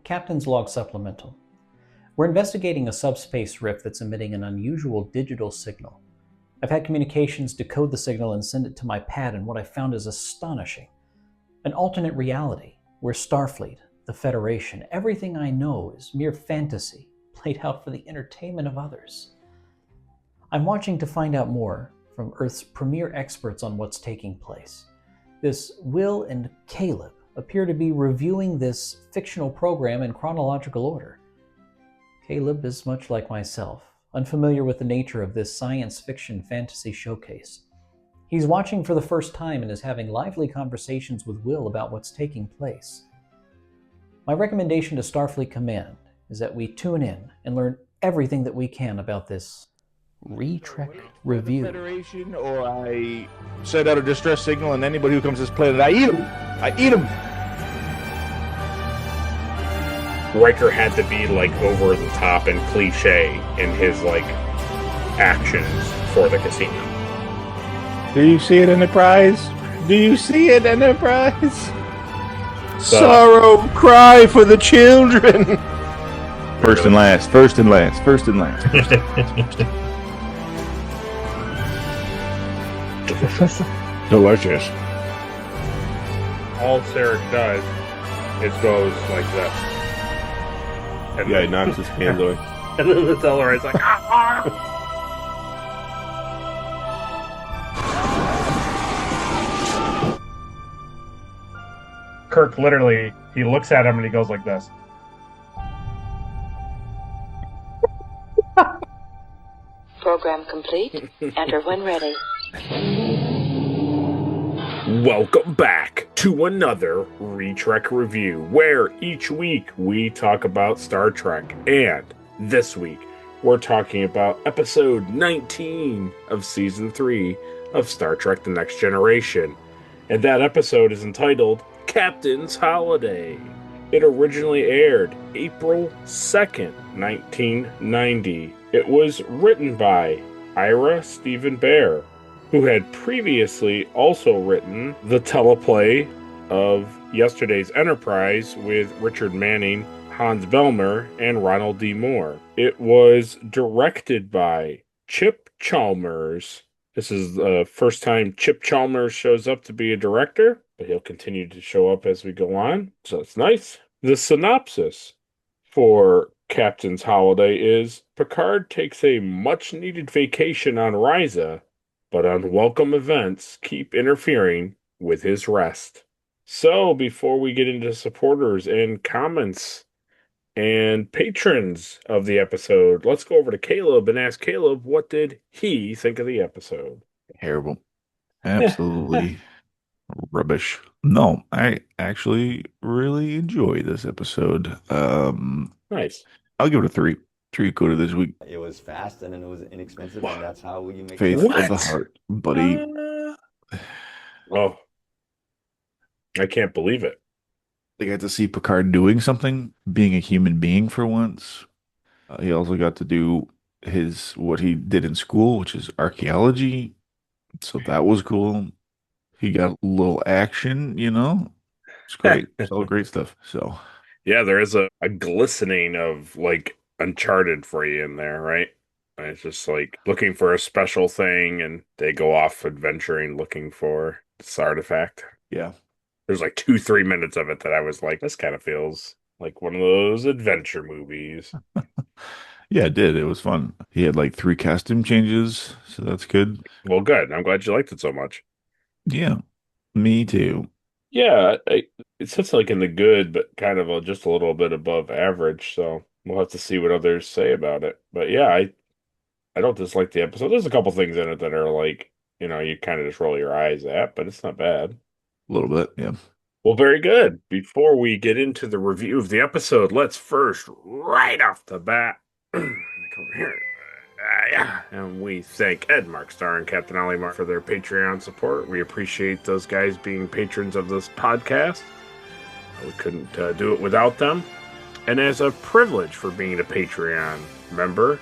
Captain's Log Supplemental. We're investigating a subspace rift that's emitting an unusual digital signal. I've had communications decode the signal and send it to my pad, and what I found is astonishing. An alternate reality, where Starfleet, the Federation, everything I know is mere fantasy, played out for the entertainment of others. I'm watching to find out more from Earth's premier experts on what's taking place. This Will and Caleb appear to be reviewing this fictional program in chronological order. Caleb is much like myself, unfamiliar with the nature of this science fiction fantasy showcase. He's watching for the first time and is having lively conversations with Will about what's taking place. My recommendation to Starfleet Command is that we tune in and learn everything that we can about this Retrek review. Federation, or I send out a distress signal, and anybody who comes to this planet, I eat them. I eat them. Riker had to be like over the top and cliche in his like actions for the casino. Do you see it, Enterprise? Do you see it, Enterprise? Sorrow, cry for the children. First and last. First and last. First and last. Delicious. All Sarek does is goes like this. And Yeah, he knocks his hands away. And then the Tellaride's like, ah! Kirk literally, he looks at him and he goes like this. Program complete. Enter when ready. Welcome back to another Retrek review, where each week we talk about Star Trek, and this week we're talking about episode 19 of season 3 of Star Trek The Next Generation, and that episode is entitled Captain's Holiday. It originally aired April 2nd, 1990. It was written by Ira Stephen Bear, who had previously also written the teleplay of yesterday's Enterprise with Richard Manning, Hans Belmer, and Ronald D. Moore. It was directed by Chip Chalmers. This is the first time Chip Chalmers shows up to be a director, but he'll continue to show up as we go on, so it's nice. The synopsis for Captain's Holiday is Picard takes a much-needed vacation on Risa, but unwelcome events keep interfering with his rest. So, before we get into supporters and comments and patrons of the episode, let's go over to Caleb and ask Caleb, what did he think of the episode? Terrible. Absolutely rubbish. No, I actually really enjoy this episode. Nice. I'll give it a 3. 3 quota this week. It was fast and then it was inexpensive, and that's how you make Faith it. of the heart, buddy. Oh, I can't believe it. They got to see Picard doing something, being a human being for once. He also got to do what he did in school, which is archaeology. So that was cool. He got a little action, It's great. It's all great stuff. So Yeah, there is a glistening of like Uncharted for you in there, right? And it's just like looking for a special thing, and they go off adventuring looking for this artifact. yeah. There's like 2-3 minutes of it that I was like, this kind of feels like one of those adventure movies. Yeah, it did. It was fun. He had like 3 costume changes, so that's good. Well, good. I'm glad you liked it so much. Yeah, me too. Yeah, it sits like in the good, but kind of just a little bit above average. So we'll have to see what others say about it. But yeah, I don't dislike the episode. There's a couple things in it that are like, you kind of just roll your eyes at, but it's not bad. A little bit, yeah. Well, very good. Before we get into the review of the episode, let's first, right off the bat, come over here. And we thank Ed Markstar and Captain Ollie Mark for their Patreon support. We appreciate those guys being patrons of this podcast. We couldn't do it without them. And as a privilege for being a Patreon member,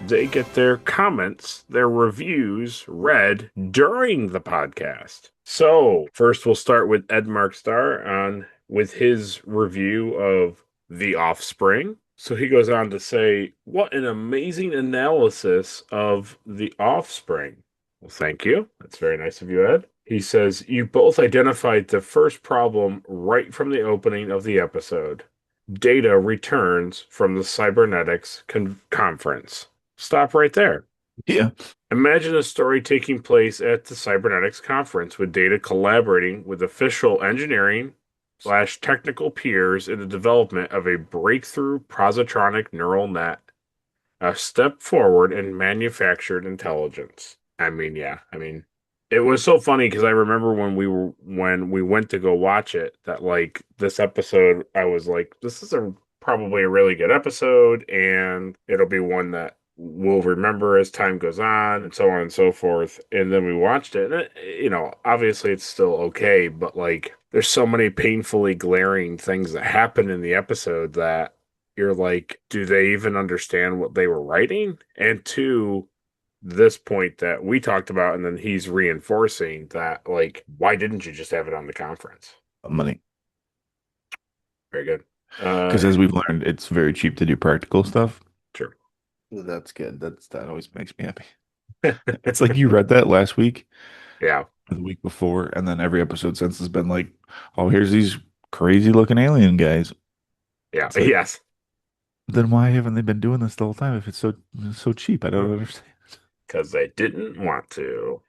they get their comments, their reviews read during the podcast. So, first we'll start with Ed Markstar with his review of The Offspring. So he goes on to say, what an amazing analysis of The Offspring. Well, thank you. That's very nice of you, Ed. He says, you both identified the first problem right from the opening of the episode. Data returns from the cybernetics conference. Stop right there. Yeah. Imagine a story taking place at the cybernetics conference with Data collaborating with official engineering / technical peers in the development of a breakthrough positronic neural net, a step forward in manufactured intelligence. I mean, yeah, it was so funny because I remember when we went to go watch it, that like this episode, I was like, this is probably a really good episode, and it'll be one that we'll remember as time goes on, and so on and so forth. And then we watched it, and obviously it's still okay, but like there's so many painfully glaring things that happen in the episode that you're like, do they even understand what they were writing? And two, this point that we talked about, and then he's reinforcing that, like, why didn't you just have it on the conference? Money. Very good. Because as we've learned, it's very cheap to do practical stuff. Sure. That's good. That always makes me happy. It's like you read that last week, Yeah. or the week before, and then every episode since has been like, oh, here's these crazy looking alien guys. Yeah. Like, yes. Then why haven't they been doing this the whole time if it's so cheap? I don't understand. Because they didn't want to.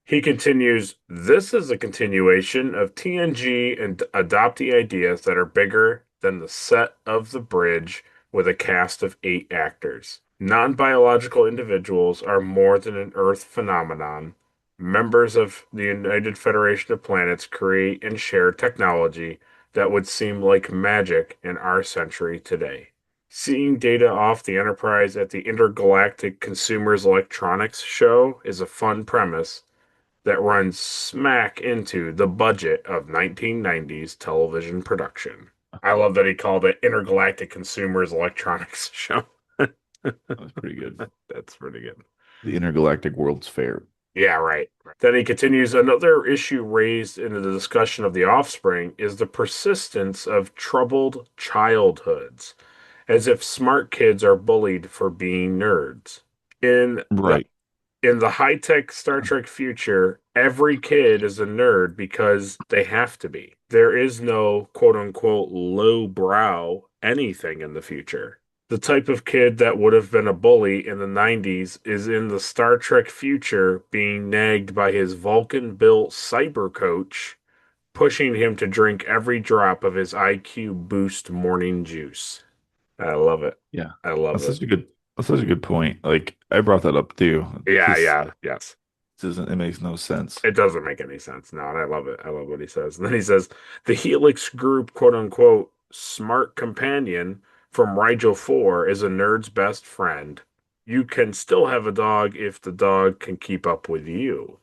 He continues, this is a continuation of TNG and adoptee ideas that are bigger than the set of the bridge with a cast of 8 actors. Non-biological individuals are more than an Earth phenomenon. Members of the United Federation of Planets create and share technology that would seem like magic in our century today. Seeing Data off the Enterprise at the Intergalactic Consumers Electronics Show is a fun premise that runs smack into the budget of 1990s television production. I love that he called it Intergalactic Consumers Electronics Show. That's pretty good. That's pretty good. The Intergalactic World's Fair. Yeah, right. Then he continues, another issue raised in the discussion of The Offspring is the persistence of troubled childhoods, as if smart kids are bullied for being nerds. In Right. the high-tech Star Trek future, every kid is a nerd because they have to be. There is no quote-unquote low-brow anything in the future. The type of kid that would have been a bully in the 90s is in the Star Trek future being nagged by his Vulcan-built cyber coach, pushing him to drink every drop of his IQ boost morning juice. I love it. Yeah. I love That's it. such a good point. Like I brought that up too. Yes. It makes no sense. It doesn't make any sense. No, and I love it. I love what he says. And then he says, the Helix group, quote unquote, smart companion from Rigel 4 is a nerd's best friend. You can still have a dog if the dog can keep up with you.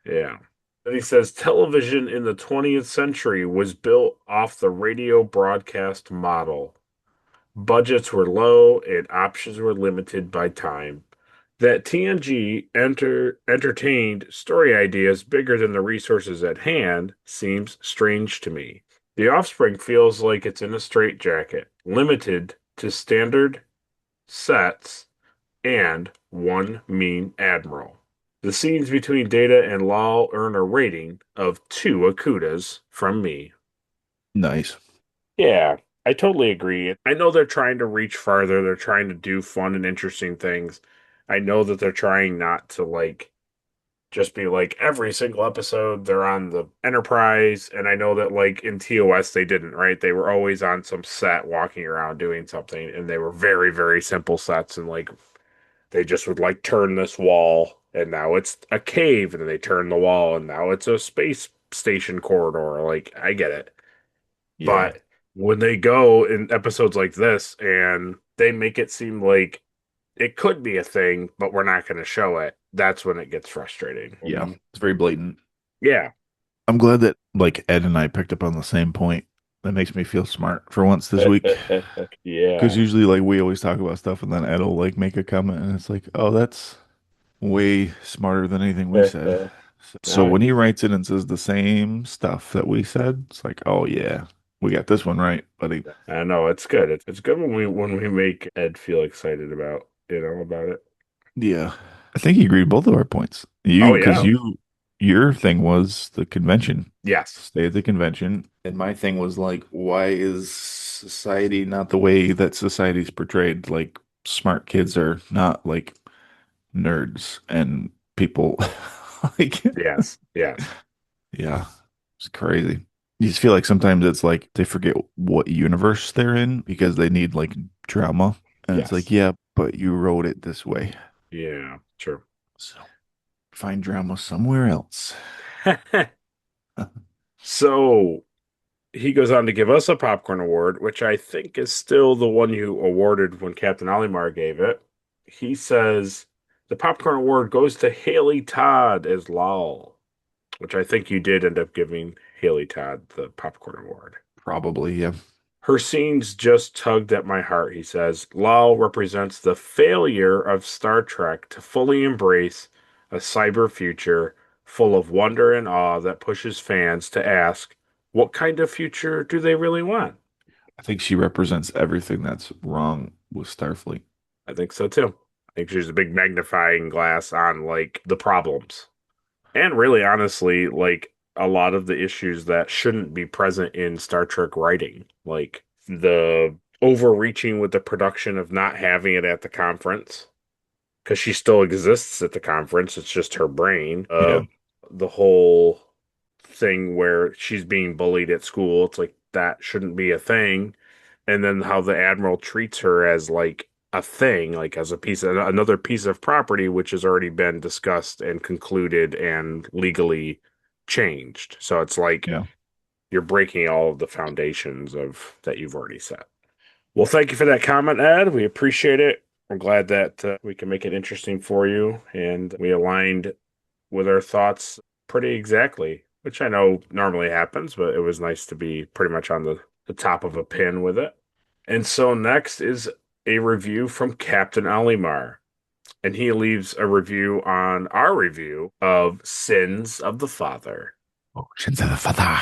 Yeah. Then he says, television in the 20th century was built off the radio broadcast model. Budgets were low and options were limited by time. That TNG entertained story ideas bigger than the resources at hand seems strange to me. The Offspring feels like it's in a straitjacket, limited to standard sets and one mean admiral. The scenes between Data and Lal earn a rating of 2 Akutas from me. Nice. Yeah, I totally agree. I know they're trying to reach farther. They're trying to do fun and interesting things. I know that they're trying not to like just be like every single episode they're on the Enterprise. And I know that like in TOS they didn't, right? They were always on some set walking around doing something, and they were very, very simple sets, and like they just would like turn this wall and now it's a cave, and then they turn the wall and now it's a space station corridor. Like I get it. Yeah. But when they go in episodes like this and they make it seem like it could be a thing, but we're not going to show it, that's when it gets frustrating. Yeah. It's very blatant. Yeah. I'm glad that like Ed and I picked up on the same point. That makes me feel smart for once this week. Yeah. Because usually like we always talk about stuff and then Ed will like make a comment and it's like, oh, that's way smarter than anything we said. So when he writes it and says the same stuff that we said, it's like, oh yeah. we got this one right, buddy. I know it's good. It's good when we make Ed feel excited about it. Yeah. I think he agreed with both of our points. Oh Because yeah. your thing was the convention. Yes. Stay at the convention. And my thing was like, why is society not the way that society's portrayed? Like, smart kids are not like nerds and people like, Yes. Yes. yeah, it's crazy. You just feel like sometimes it's like they forget what universe they're in because they need like drama. And it's like, Yes. yeah, but you wrote it this way. Yeah. True. So find drama somewhere else. So he goes on to give us a popcorn award, which I think is still the one you awarded when Captain Olimar gave it. He says the popcorn award goes to Haley Todd as Lal, which I think you did end up giving Haley Todd the popcorn award. Probably, yeah. Her scenes just tugged at my heart, he says. Lal represents the failure of Star Trek to fully embrace a cyber future full of wonder and awe that pushes fans to ask, what kind of future do they really want? I think she represents everything that's wrong with Starfleet. I think so too. I think she's a big magnifying glass on like the problems. And really, honestly, like a lot of the issues that shouldn't be present in Star Trek writing, like the overreaching with the production of not having it at the conference, because she still exists at the conference. It's just her brain. Yeah. The whole thing where she's being bullied at school, it's like that shouldn't be a thing. And then how the Admiral treats her as like a thing, like as a piece of another piece of property, which has already been discussed and concluded and legally changed. So it's like Yeah. you're breaking all of the foundations of that you've already set. Well, thank you for that comment, Ed. We appreciate it. I'm glad that we can make it interesting for you, and we aligned with our thoughts pretty exactly, which I know normally happens, but it was nice to be pretty much on the top of a pin with it. And so next is a review from Captain Olimar, and he leaves a review on our review of Sins of the Father. Oceans of the Father.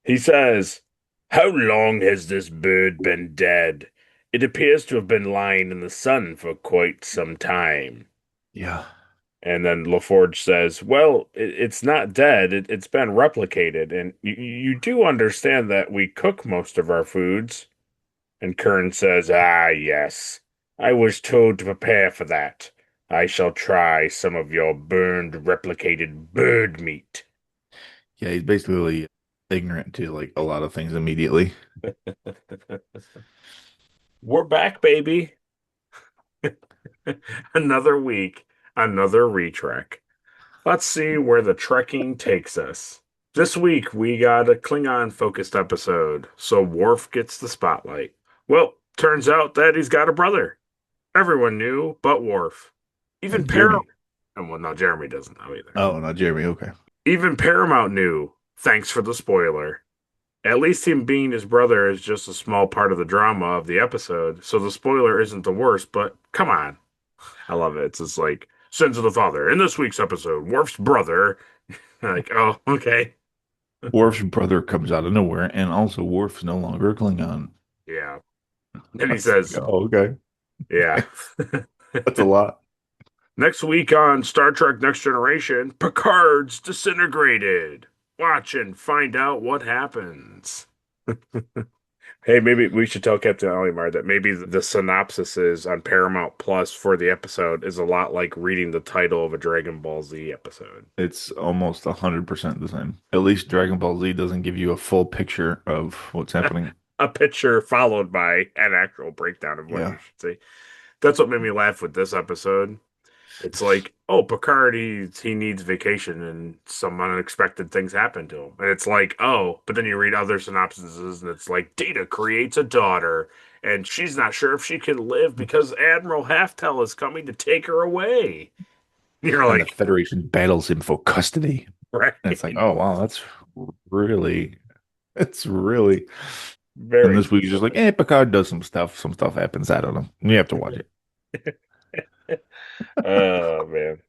He says, how long has this bird been dead? It appears to have been lying in the sun for quite some time. Yeah. And then LaForge says, well, it's not dead. It's been replicated. And you do understand that we cook most of our foods. And Kern says, ah, yes. I was told to prepare for that. I shall try some of your burned, replicated bird meat. Yeah, he's basically ignorant to like a lot of things immediately. We're back, baby. Another week, another retrek. Let's see where the trekking takes us. This week, we got a Klingon-focused episode, so Worf gets the spotlight. Well, turns out that he's got a brother. Everyone knew, but Worf. Even And Jeremy. Paramount. Well, no, Jeremy doesn't know either. Oh, not Jeremy. Okay. Even Paramount knew. Thanks for the spoiler. At least him being his brother is just a small part of the drama of the episode, so the spoiler isn't the worst, but come on. I love it. It's just like, Sins of the Father. In this week's episode, Worf's brother. Like, oh, okay. Worf's brother comes out of nowhere, and also Worf's no longer a Klingon. Yeah. And he says, oh, okay. yeah. That's a lot. Next week on Star Trek Next Generation, Picard's disintegrated. Watch and find out what happens. Hey, maybe we should tell Captain Olimar that maybe the synopsises on Paramount Plus for the episode is a lot like reading the title of a Dragon Ball Z episode. It's almost 100% the same. At least Dragon Ball Z doesn't give you a full picture of what's happening. A picture followed by an actual breakdown of what Yeah. you should see. That's what made me laugh with this episode. It's like, oh, Picard, he needs vacation and some unexpected things happen to him. And it's like, oh, but then you read other synopsises and it's like, Data creates a daughter and she's not sure if she can live because Admiral Halftel is coming to take her away. You're And like, the Federation battles him for custody. right. And it's like, oh, wow, it's really. Very And this week he's just like, Picard does some stuff. Some stuff happens. I don't know. You have to watch it. oh, man.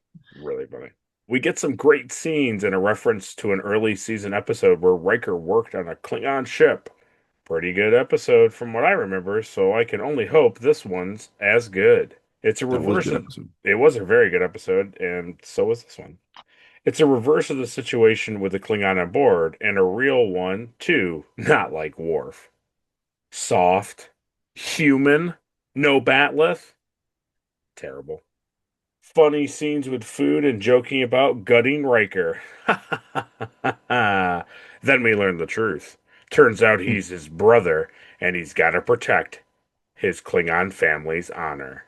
Really funny. We get some great scenes and a reference to an early season episode where Riker worked on a Klingon ship. Pretty good episode from what I remember, so I can only hope this one's as good. It's a That was a reverse good of episode. it was a very good episode, and so was this one. It's a reverse of the situation with the Klingon on board, and a real one, too, not like Worf. Soft, human, no batleth. Terrible. Funny scenes with food and joking about gutting Riker. Then we learn the truth. Turns out he's his brother, and he's got to protect his Klingon family's honor.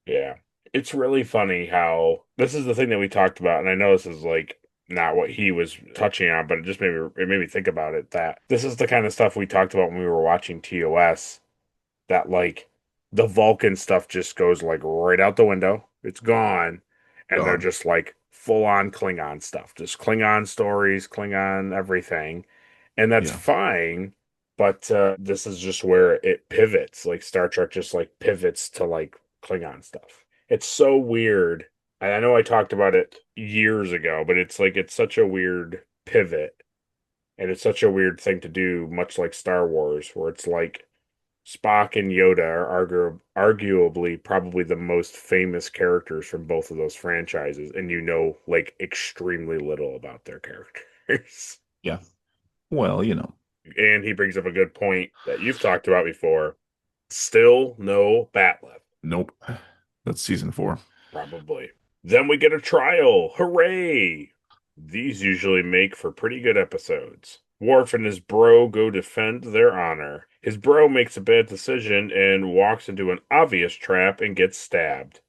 Yeah. It's really funny how this is the thing that we talked about, and I know this is like not what he was touching on, but it made me think about it that this is the kind of stuff we talked about when we were watching TOS, that like the Vulcan stuff just goes like right out the window. It's gone. And they're Gone. just like full on Klingon stuff. Just Klingon stories, Klingon everything. And that's Yeah. fine. But this is just where it pivots. Like Star Trek just like pivots to like Klingon stuff. It's so weird. And I know I talked about it years ago, but it's like it's such a weird pivot. And it's such a weird thing to do, much like Star Wars, where it's like Spock and Yoda are arguably probably the most famous characters from both of those franchises, and you know like extremely little about their characters. Yeah. Well, And he brings up a good point that you've talked about before. Still no Batleth, nope. That's season 4. probably. Then we get a trial. Hooray! These usually make for pretty good episodes. Worf and his bro go defend their honor. His bro makes a bad decision and walks into an obvious trap and gets stabbed.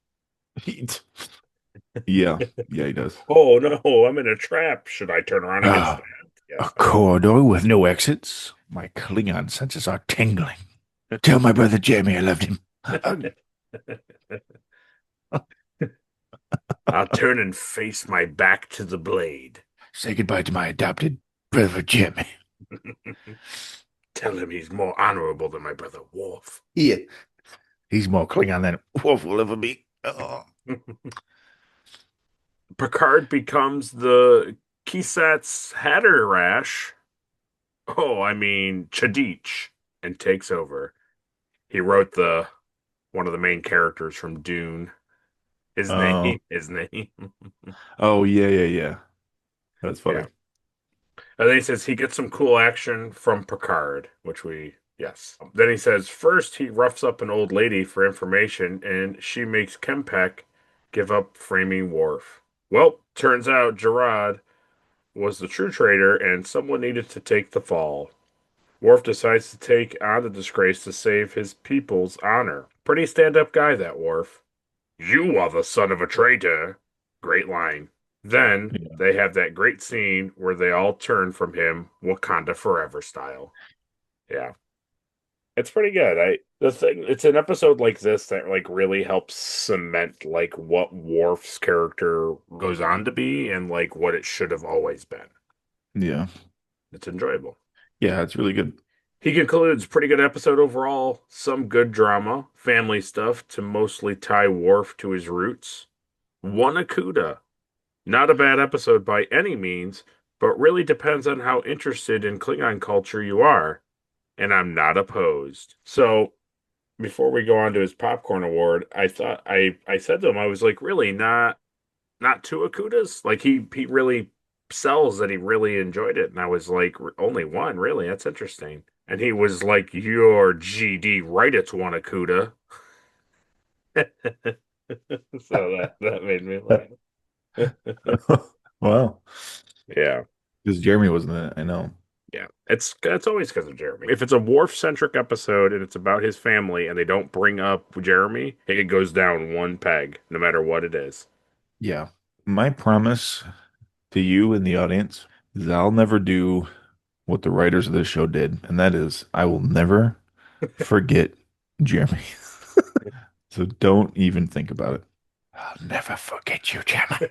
Yeah. Yeah, he does. Oh no, I'm in a trap. Should I turn around and get Ah, stabbed? a Yes. corridor with no exits. My Klingon senses are tingling. Tell my brother Jamie I loved him. I'll turn and face my back to the blade. Say goodbye to my adopted brother Jamie. Tell him he's more honorable than my brother Worf. Yeah. He's more Klingon than Wolf will ever be. Oh. Picard becomes the Kisatz Haderach. Oh, I mean Chadich, and takes over. He wrote one of the main characters from Dune. His Oh. name. Oh, yeah. That's funny. Yeah. And then he says he gets some cool action from Picard, yes. Then he says first he roughs up an old lady for information, and she makes Kempek give up framing Worf. Well, turns out Gerard was the true traitor, and someone needed to take the fall. Worf decides to take on the disgrace to save his people's honor. Pretty stand-up guy, that Worf. You are the son of a traitor. Great line. Then they have that great scene where they all turn from him, Wakanda Forever style. Yeah. It's pretty good. It's an episode like this that like really helps cement like what Worf's character goes on to be and like what it should have always been. Yeah. It's enjoyable. Yeah, it's really good. He concludes, pretty good episode overall. Some good drama, family stuff to mostly tie Worf to his roots. One Akuda. Not a bad episode by any means, but really depends on how interested in Klingon culture you are. And I'm not opposed. So, before we go on to his popcorn award, I said to him, I was like, really not two Akudas? Like he really sells that he really enjoyed it. And I was like, only one, really? That's interesting. And he was like, "Your GD right, it's one Akuda." So that made me laugh. Wow. Yeah. Because Jeremy wasn't in it, I know. Yeah. It's always because of Jeremy. If it's a Worf-centric episode and it's about his family and they don't bring up Jeremy, it goes down one peg, no matter what it is. Yeah. My promise to you and the audience is I'll never do what the writers of this show did, and that is I will never forget Jeremy. So don't even think about it. I'll never forget you, Jeremy.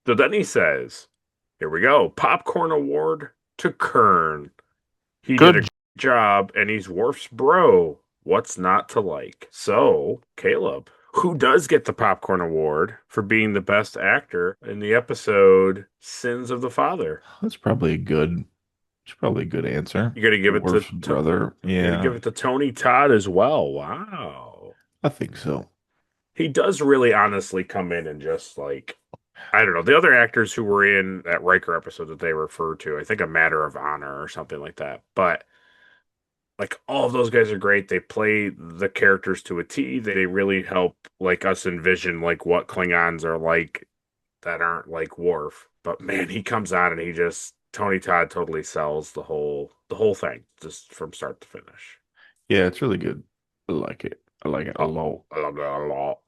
So then he says, here we go, popcorn award to Kern. He did a great job, and he's Worf's bro. What's not to like? So, Caleb, who does get the Popcorn Award for being the best actor in the episode Sins of the Father. That's probably a good. It's probably a good answer. You're gonna give it Worf's brother. you're gonna give Yeah, it to Tony Todd as well. Wow. I think so. He does really honestly come in and just like I don't know, the other actors who were in that Riker episode that they refer to, I think A Matter of Honor or something like that. But like all of those guys are great. They play the characters to a T. They really help like us envision like what Klingons are like that aren't like Worf. But man, he comes on and he just Tony Todd totally sells the whole thing just from start to finish. Yeah, it's really good. I like it. I like it a lot. I love that a lot.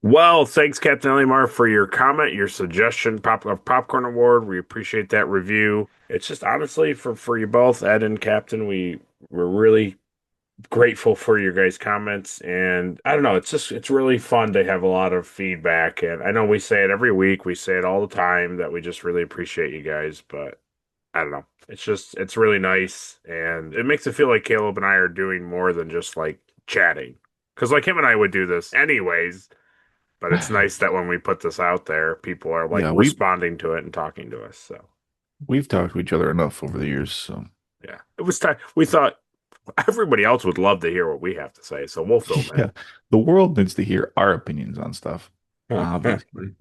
Well, thanks, Captain Elimar, for your comment, your suggestion of Popcorn Award. We appreciate that review. It's just honestly for you both, Ed and Captain, we're really grateful for your guys' comments. And I don't know, it's really fun to have a lot of feedback. And I know we say it every week, we say it all the time that we just really appreciate you guys, but I don't know. It's really nice and it makes it feel like Caleb and I are doing more than just like chatting. Because like him and I would do this anyways. But it's nice that when we put this out there, people are like Yeah, responding to it and talking to us. So we've talked to each other enough over the years. So yeah, it was time. We thought everybody else would love to hear what we have to say, so we'll film yeah, the world needs to hear our opinions on stuff. it. Obviously.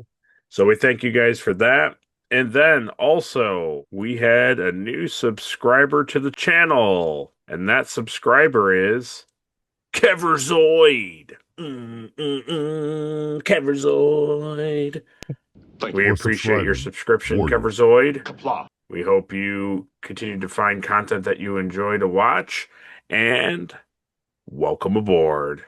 So we thank you guys for that. And then also, we had a new subscriber to the channel, and that subscriber is Keverzoid. Keverzoid. We appreciate your subscription, Keverzoid. We hope you continue to find content that you enjoy to watch, and welcome aboard.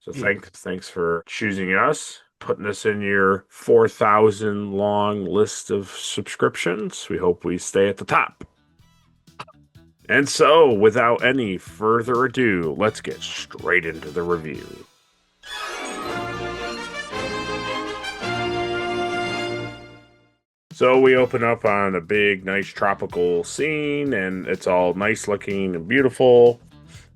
So thanks for choosing us, putting us in your 4,000 long list of subscriptions. We hope we stay at the top. And so, without any further ado, let's get straight into the review. So we open up on a big, nice tropical scene, and it's all nice looking and beautiful.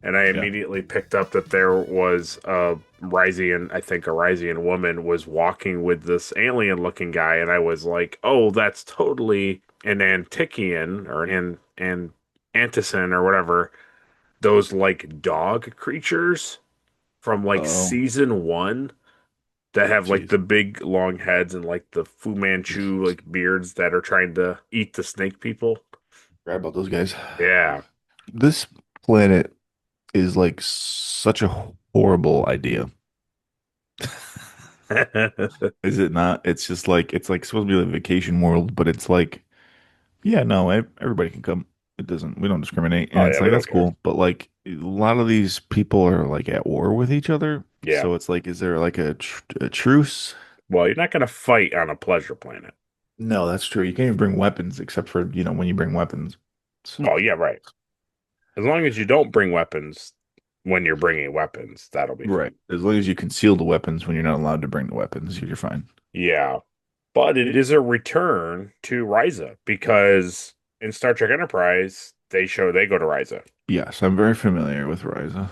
And I immediately picked up that there was a Ryzian woman was walking with this alien looking guy, and I was like, oh, that's totally an Antikian or an Antison or whatever. Those like dog creatures from like season 1 that have like the big long heads and like the Fu Manchu like beards that are trying to eat the snake people. Right about those guys. Yeah. This planet is like such a horrible idea. Is it not? It's just like it's like supposed to be a vacation world, but it's like, yeah, no, everybody can come. It doesn't. We don't discriminate, and it's like that's cool. But like a lot of these people are like at war with each other. Yeah. So it's like, is there like a truce? Well, you're not going to fight on a pleasure planet. No, that's true. You can't even bring weapons except for, when you bring weapons. So, oh, yeah, right. As long as you don't bring weapons when you're bringing weapons, that'll be right. Fine. As long as you conceal the weapons when you're not allowed to bring the weapons, you're fine. Yeah. But it is a return to Ryza because in Star Trek Enterprise, they go to Ryza. Yes, I'm very familiar with Ryza.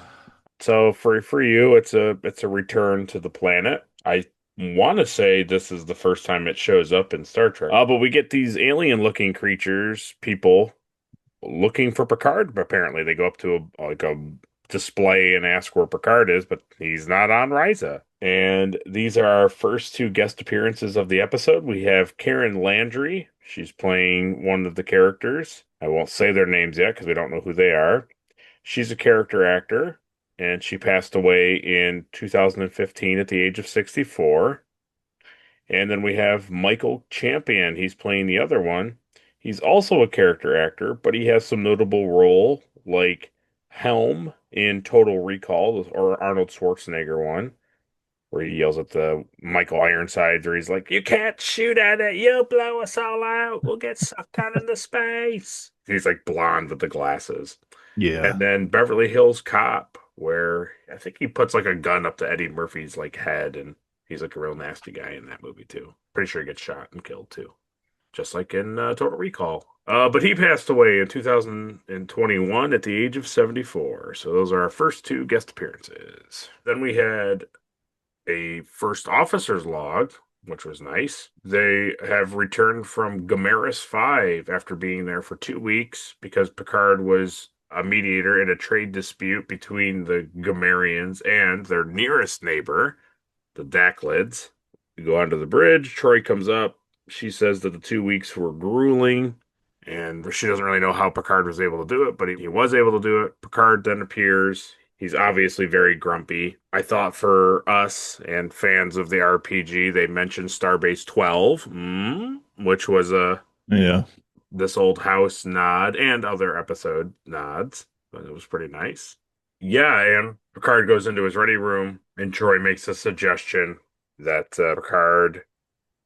So for you, it's a return to the planet. I want to say this is the first time it shows up in Star Trek. But we get these alien-looking creatures, people looking for Picard. Apparently, they go up to a display and ask where Picard is, but he's not on Ryza. And these are our first 2 guest appearances of the episode. We have Karen Landry. She's playing one of the characters. I won't say their names yet because we don't know who they are. She's a character actor, and she passed away in 2015 at the age of 64. And then we have Michael Champion. He's playing the other one. He's also a character actor, but he has some notable role like Helm in Total Recall, or Arnold Schwarzenegger one, where he yells at the Michael Ironsides, or he's like, "You can't shoot at it, you'll blow us all out, we'll get sucked out into space." He's like blonde with the glasses. Yeah. And then Beverly Hills Cop, where I think he puts like a gun up to Eddie Murphy's like head, and he's like a real nasty guy in that movie too. Pretty sure he gets shot and killed too, just like in Total Recall. But he passed away in 2021 at the age of 74. So those are our first 2 guest appearances. Then we had a first officer's log, which was nice. They have returned from Gamaris 5 after being there for 2 weeks because Picard was a mediator in a trade dispute between the Gamarians and their nearest neighbor, the Daklids. We go onto the bridge. Troy comes up. She says that the 2 weeks were grueling, and she doesn't really know how Picard was able to do it, but he was able to do it. Picard then appears. He's obviously very grumpy. I thought for us and fans of the RPG, they mentioned Starbase 12, which was a Yeah. this old house nod and other episode nods, but it was pretty nice. Yeah, and Picard goes into his ready room, and Troy makes a suggestion that Picard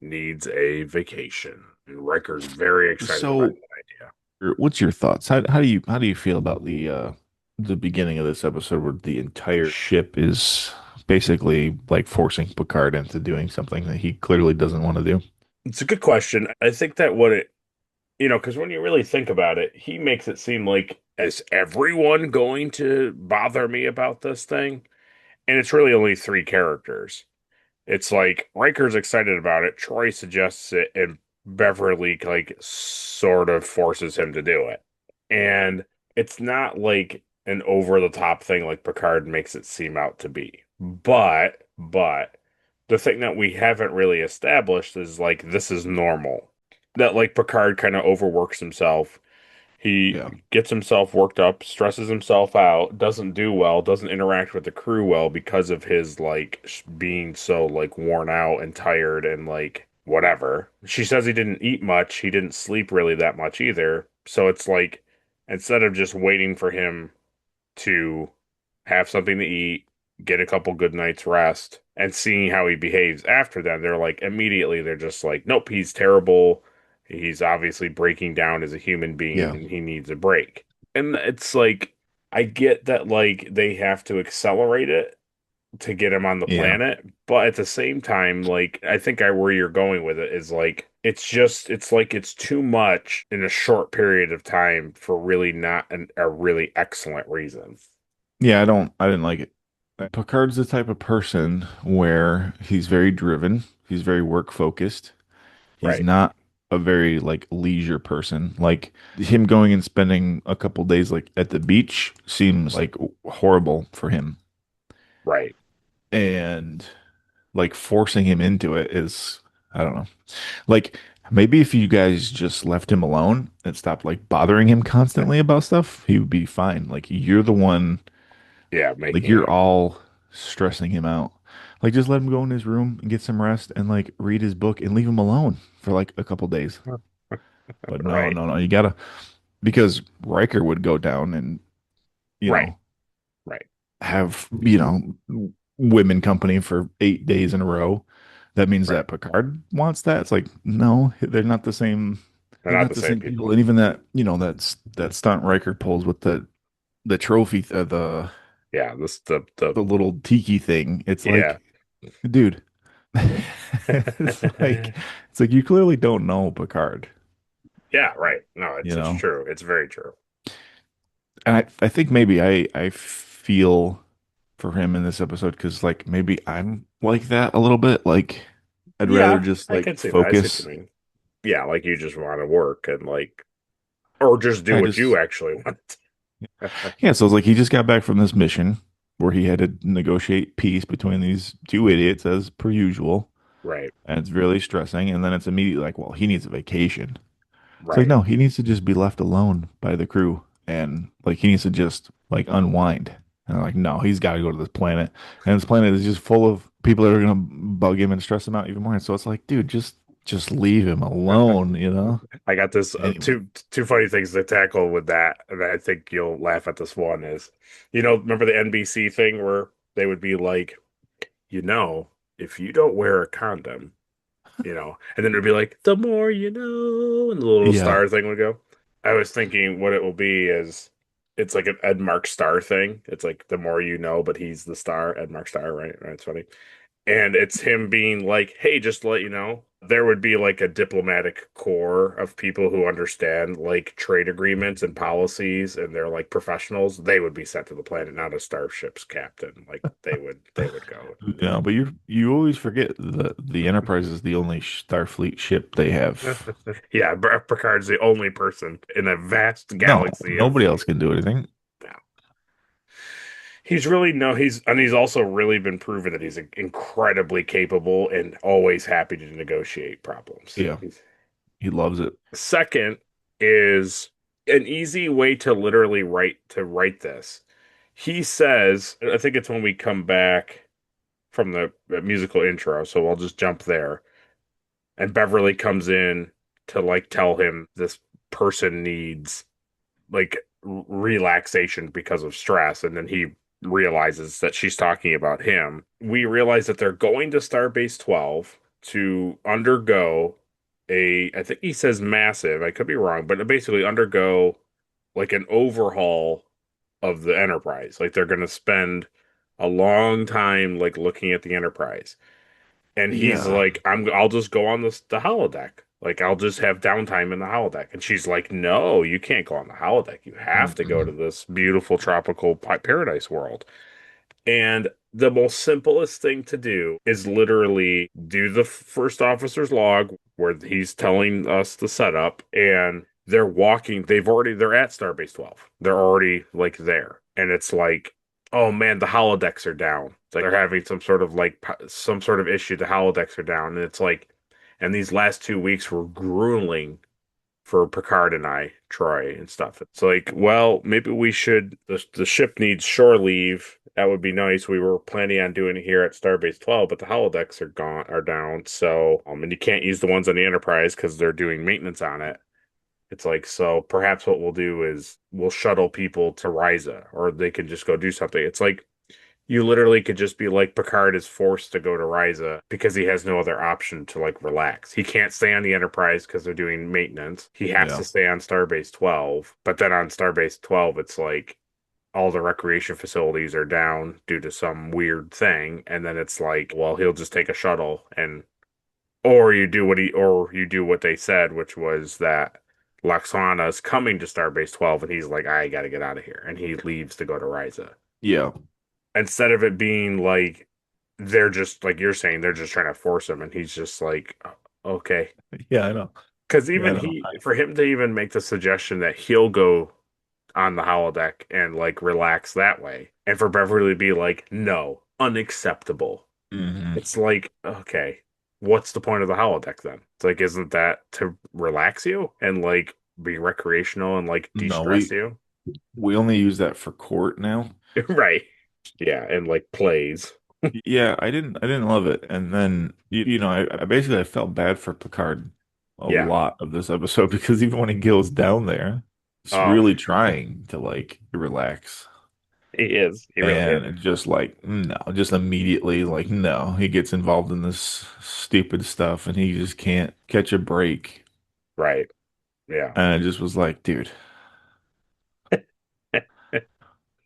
needs a vacation. And Riker's very excited about So, that idea. what's your thoughts? How do you feel about the beginning of this episode where the entire ship is basically like forcing Picard into doing something that he clearly doesn't want to do? It's a good question. I think that what it, because when you really think about it, he makes it seem like, is everyone going to bother me about this thing? And it's really only three characters. It's like Riker's excited about it, Troy suggests it, and Beverly like sort of forces him to do it. And it's not like an over the top thing like Picard makes it seem out to be. But the thing that we haven't really established is like this is normal. That like Picard kind of overworks himself. He Yeah. gets himself worked up, stresses himself out, doesn't do well, doesn't interact with the crew well because of his like being so like worn out and tired and like whatever. She says he didn't eat much, he didn't sleep really that much either. So it's like instead of just waiting for him to have something to eat, get a couple good nights rest, and seeing how he behaves after that, they're like immediately they're just like, nope, he's terrible. He's obviously breaking down as a human being Yeah. and he needs a break. And it's like I get that like they have to accelerate it to get him on the Yeah. planet, but at the same time, like I think where you're going with it is like it's like it's too much in a short period of time for really not a really excellent reason. Yeah, I didn't like it. Picard's the type of person where he's very driven, he's very work focused. He's Right, not a very like leisure person. Like him going and spending a couple days like at the beach seems like horrible for him. right. And like forcing him into it is, I don't know. Like maybe if you guys just left him alone and stopped like bothering him constantly about stuff, he would be fine. Like you're the one, Yeah, like making you're him all stressing him out. Like just let him go in his room and get some rest and like read his book and leave him alone for like a couple days. But no, right, no, no, you gotta, because Riker would go down and, you right, know, right. have, women company for 8 days in a row. That means Right. that Picard wants that. It's like, no, they're not the same. They're They're not not the the same same people. people. And even that, that stunt Riker pulls with the trophy, Yeah, this the the little tiki thing. It's yeah. like, dude, it's like you clearly don't know Picard, Yeah, right. No, you it's know. true. It's very true. And I think maybe I feel for him in this episode because like maybe I'm like that a little bit. Like I'd rather Yeah, just I like can see that. I see what you focus. mean. Yeah, like you just want to work and like or just do I what you just actually want. Yeah, so it's like he just got back from this mission where he had to negotiate peace between these two idiots as per usual, Right, and it's really stressing. And then it's immediately like, well, he needs a vacation. It's like right. no, he needs to just be left alone by the crew, and like he needs to just like unwind. And I'm like, no, he's got to go to this planet, and this planet is just full of people that are gonna bug him and stress him out even more. And so it's like, dude, just leave him alone, you know? I got this Anyway, two funny things to tackle with that, and I think you'll laugh at this one is, remember the NBC thing where they would be like, you know, if you don't wear a condom, and then it'd be like, the more you know, and the little yeah, star thing would go. I was thinking what it will be is it's like an Ed Mark Star thing. It's like the more you know, but he's the star, Ed Mark Star, right? Right, it's funny. And it's him being like, hey, just to let you know, there would be like a diplomatic core of people who understand like trade agreements and policies, and they're like professionals. They would be sent to the planet, not a starship's captain. Like they would go. Yeah, but you always forget the Enterprise is the only Starfleet ship they have. Yeah, Picard's the only person in a vast No, galaxy of. nobody else can do anything. Yeah. He's really no, he's also really been proven that he's incredibly capable and always happy to negotiate problems. Yeah, he loves it. Second is an easy way to literally write this. He says, I think it's when we come back from the musical intro, so I'll just jump there. And Beverly comes in to like tell him this person needs like relaxation because of stress, and then he realizes that she's talking about him. We realize that they're going to Starbase 12 to undergo I think he says massive, I could be wrong, but basically undergo like an overhaul of the Enterprise. Like they're going to spend a long time like looking at the Enterprise. And he's Yeah. like, I'll just go on the holodeck. Like I'll just have downtime in the holodeck. And she's like, no, you can't go on the holodeck. You have to go to Mm-mm. this beautiful tropical paradise world. And the most simplest thing to do is literally do the first officer's log where he's telling us the setup, and they're at Starbase 12. They're already like there. And it's like, oh man, the holodecks are down. It's like they're having some sort of issue. The holodecks are down. And it's like, and these last 2 weeks were grueling for Picard and I, Troy and stuff. It's like, well, maybe we should. The ship needs shore leave. That would be nice. We were planning on doing it here at Starbase 12, but the holodecks are down. So, and you can't use the ones on the Enterprise because they're doing maintenance on it. It's like, so perhaps what we'll do is we'll shuttle people to Ryza, or they can just go do something. It's like you literally could just be like Picard is forced to go to Ryza because he has no other option to like relax. He can't stay on the Enterprise because they're doing maintenance. He has Yeah. to stay on Starbase 12. But then on Starbase 12, it's like all the recreation facilities are down due to some weird thing. And then it's like, well, he'll just take a shuttle and or you do what they said, which was that Laxana's coming to Starbase 12 and he's like, I gotta get out of here. And he leaves to go to Ryza Yeah. instead of it being like they're just like you're saying they're just trying to force him and he's just like okay, Yeah, I know. because Yeah, I even know. for him to even make the suggestion that he'll go on the holodeck and like relax that way, and for Beverly to be like no, unacceptable. Hmm. It's like, okay, what's the point of the holodeck then? It's like, isn't that to relax you and like be recreational and like No, de-stress you? we only use that for court now. Right. Yeah, and like plays. Yeah, I didn't love it. And then I basically I felt bad for Picard a Yeah. lot of this episode because even when he goes down there, he's Oh, really trying to like relax. he is. He really And is. it's just like no, just immediately like no, he gets involved in this stupid stuff and he just can't catch a break. Right. Yeah. And it just was like, dude.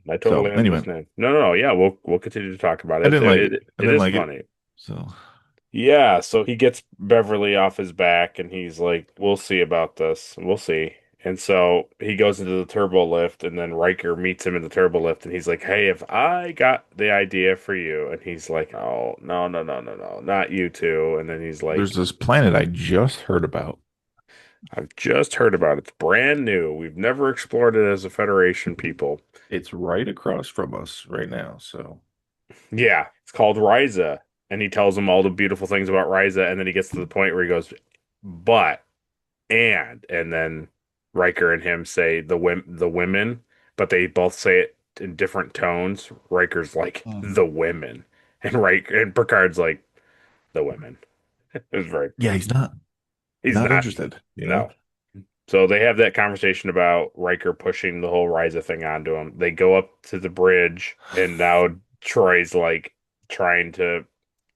I So totally anyway, understand. No. Yeah, we'll continue to talk about I it. didn't like it. I It didn't is like it. funny. So Yeah, so he gets Beverly off his back and he's like, "We'll see about this. We'll see." And so he goes into the turbo lift and then Riker meets him in the turbo lift and he's like, "Hey, if I got the idea for you." And he's like, "Oh, no, not you two." And then he's like, there's this planet I just heard about. "I've just heard about it. It's brand new. We've never explored it as a Federation people." It's right across from us right now. So Yeah, it's called Ryza. And he tells him all the beautiful things about Ryza, and then he gets to the point where he goes, but and then Riker and him say the women, but they both say it in different tones. Riker's like the women, and Riker and Picard's like the women. It was very yeah, he's not not interested, no. So they have that conversation about Riker pushing the whole Ryza thing onto him. They go up to the bridge, and now Troy's like trying to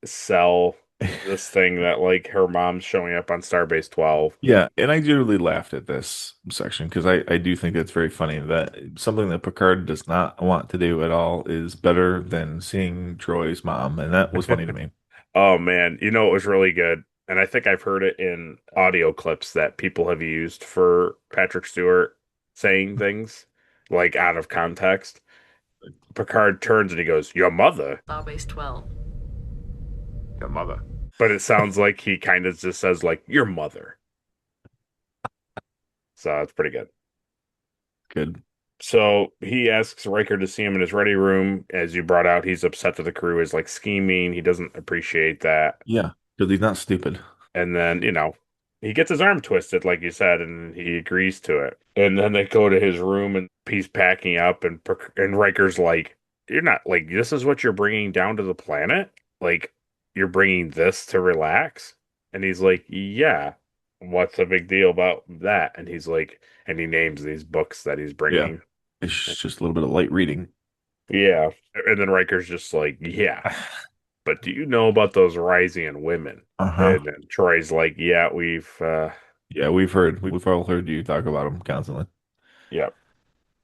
sell this thing that like her mom's showing up on Starbase 12. Yeah, and I generally laughed at this section because I do think that's very funny that something that Picard does not want to do at all is better than seeing Troy's mom, and that was funny to me. Oh man, you know it was really good, and I think I've heard it in audio clips that people have used for Patrick Stewart saying things like out of context. Picard turns and he goes, "Your mother." Starbase 12. Your mother. But it sounds like he kind of just says like your mother. So it's pretty good. Good. So he asks Riker to see him in his ready room. As you brought out, he's upset that the crew is like scheming. He doesn't appreciate that. Yeah, because he's not stupid. And then, he gets his arm twisted, like you said, and he agrees to it. And then they go to his room and he's packing up, and Riker's like, "You're not like, this is what you're bringing down to the planet? Like, you're bringing this to relax?" And he's like, "Yeah. What's the big deal about that?" And he's like, and he names these books that he's Yeah. bringing. It's just a little bit of light reading. Yeah. And then Riker's just like, "Yeah. But do you know about those Ryzian women?" Uh-huh. And then Troy's like, "Yeah, Yeah, we've all heard you talk about them constantly. yeah."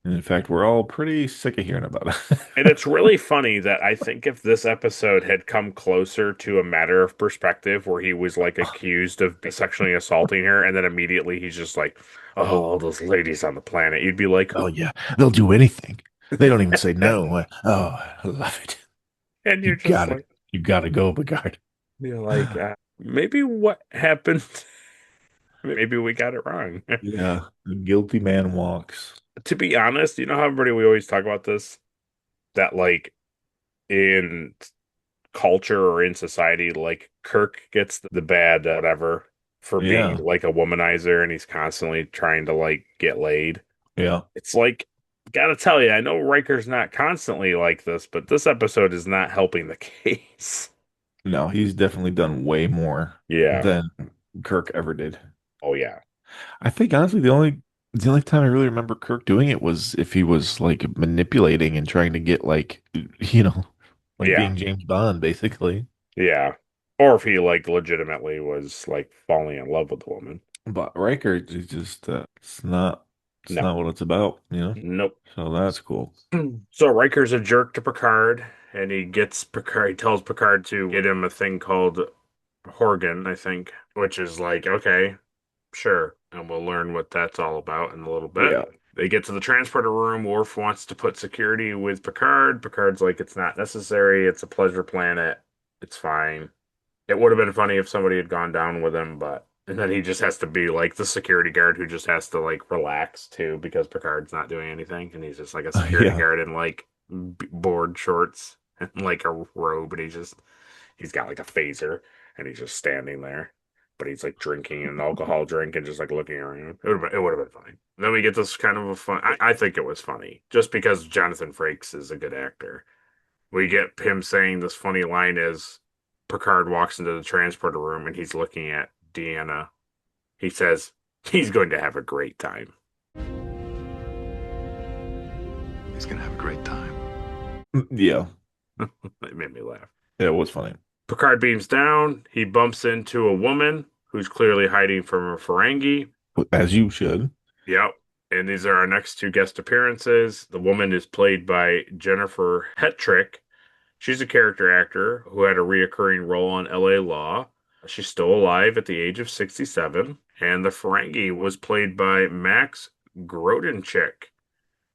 And in fact, we're all pretty sick of hearing about it. And it's really funny that I think if this episode had come closer to a matter of perspective where he was like accused of sexually assaulting her, and then immediately he's just like, "Oh, all those ladies on the planet," you'd be like, Oh yeah, they'll do anything. They don't even say no. Oh, I love it. and You you're just got it. like, You got to go, Picard. maybe what happened? Maybe we got it wrong. Yeah, the guilty man walks. To be honest, you know how everybody we always talk about this? That like in culture or in society, like Kirk gets the bad whatever for being Yeah, like a womanizer and he's constantly trying to like get laid. yeah. It's like, gotta tell you, I know Riker's not constantly like this, but this episode is not helping the case. No, he's definitely done way more Yeah. than Kirk ever did. Oh, yeah. I think honestly, the only time I really remember Kirk doing it was if he was like manipulating and trying to get like like Yeah. being James Bond, basically. Yeah. Or if he like legitimately was like falling in love with the woman. But Riker is just it's No. not what it's about, Nope. So that's cool. So Riker's a jerk to Picard, and he tells Picard to get him a thing called Horgan, I think, which is like, okay, sure. And we'll learn what that's all about in a little bit. Yeah. They get to the transporter room. Worf wants to put security with Picard. Picard's like, it's not necessary. It's a pleasure planet. It's fine. It would have been funny if somebody had gone down with him, but and then he just has to be like the security guard who just has to like relax too because Picard's not doing anything, and he's just like a security Yeah. guard in like board shorts and like a robe, and he's got like a phaser, and he's just standing there, but he's like drinking an alcohol drink and just like looking around. It would have been fine. Then we get this kind of a fun. I think it was funny just because Jonathan Frakes is a good actor. We get him saying this funny line as Picard walks into the transporter room and he's looking at Deanna. He says, he's going to have a great time. He's gonna have a great time. Yeah. It made me laugh. Yeah, it was funny. Picard beams down. He bumps into a woman who's clearly hiding from a Ferengi. As you should. Yep. And these are our next two guest appearances. The woman is played by Jennifer Hetrick. She's a character actor who had a reoccurring role on LA Law. She's still alive at the age of 67. And the Ferengi was played by Max Grodenchik.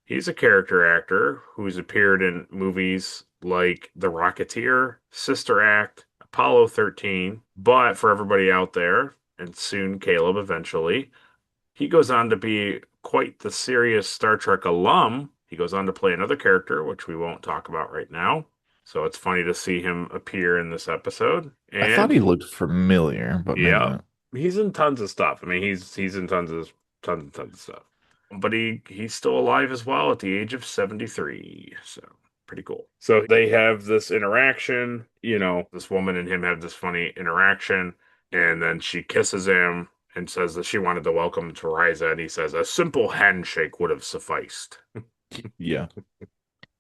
He's a character actor who's appeared in movies like The Rocketeer, Sister Act, Apollo 13. But for everybody out there, and soon Caleb eventually, he goes on to be quite the serious Star Trek alum. He goes on to play another character, which we won't talk about right now. So it's funny to see him appear in this episode. And I thought he looked familiar, but maybe yeah, not. he's in tons of stuff. I mean, he's in tons of stuff. But he's still alive as well at the age of 73. So pretty cool. So they have this interaction. This woman and him have this funny interaction, and then she kisses him and says that she wanted to welcome him to Ryza, and he says a simple handshake would have sufficed. Yeah.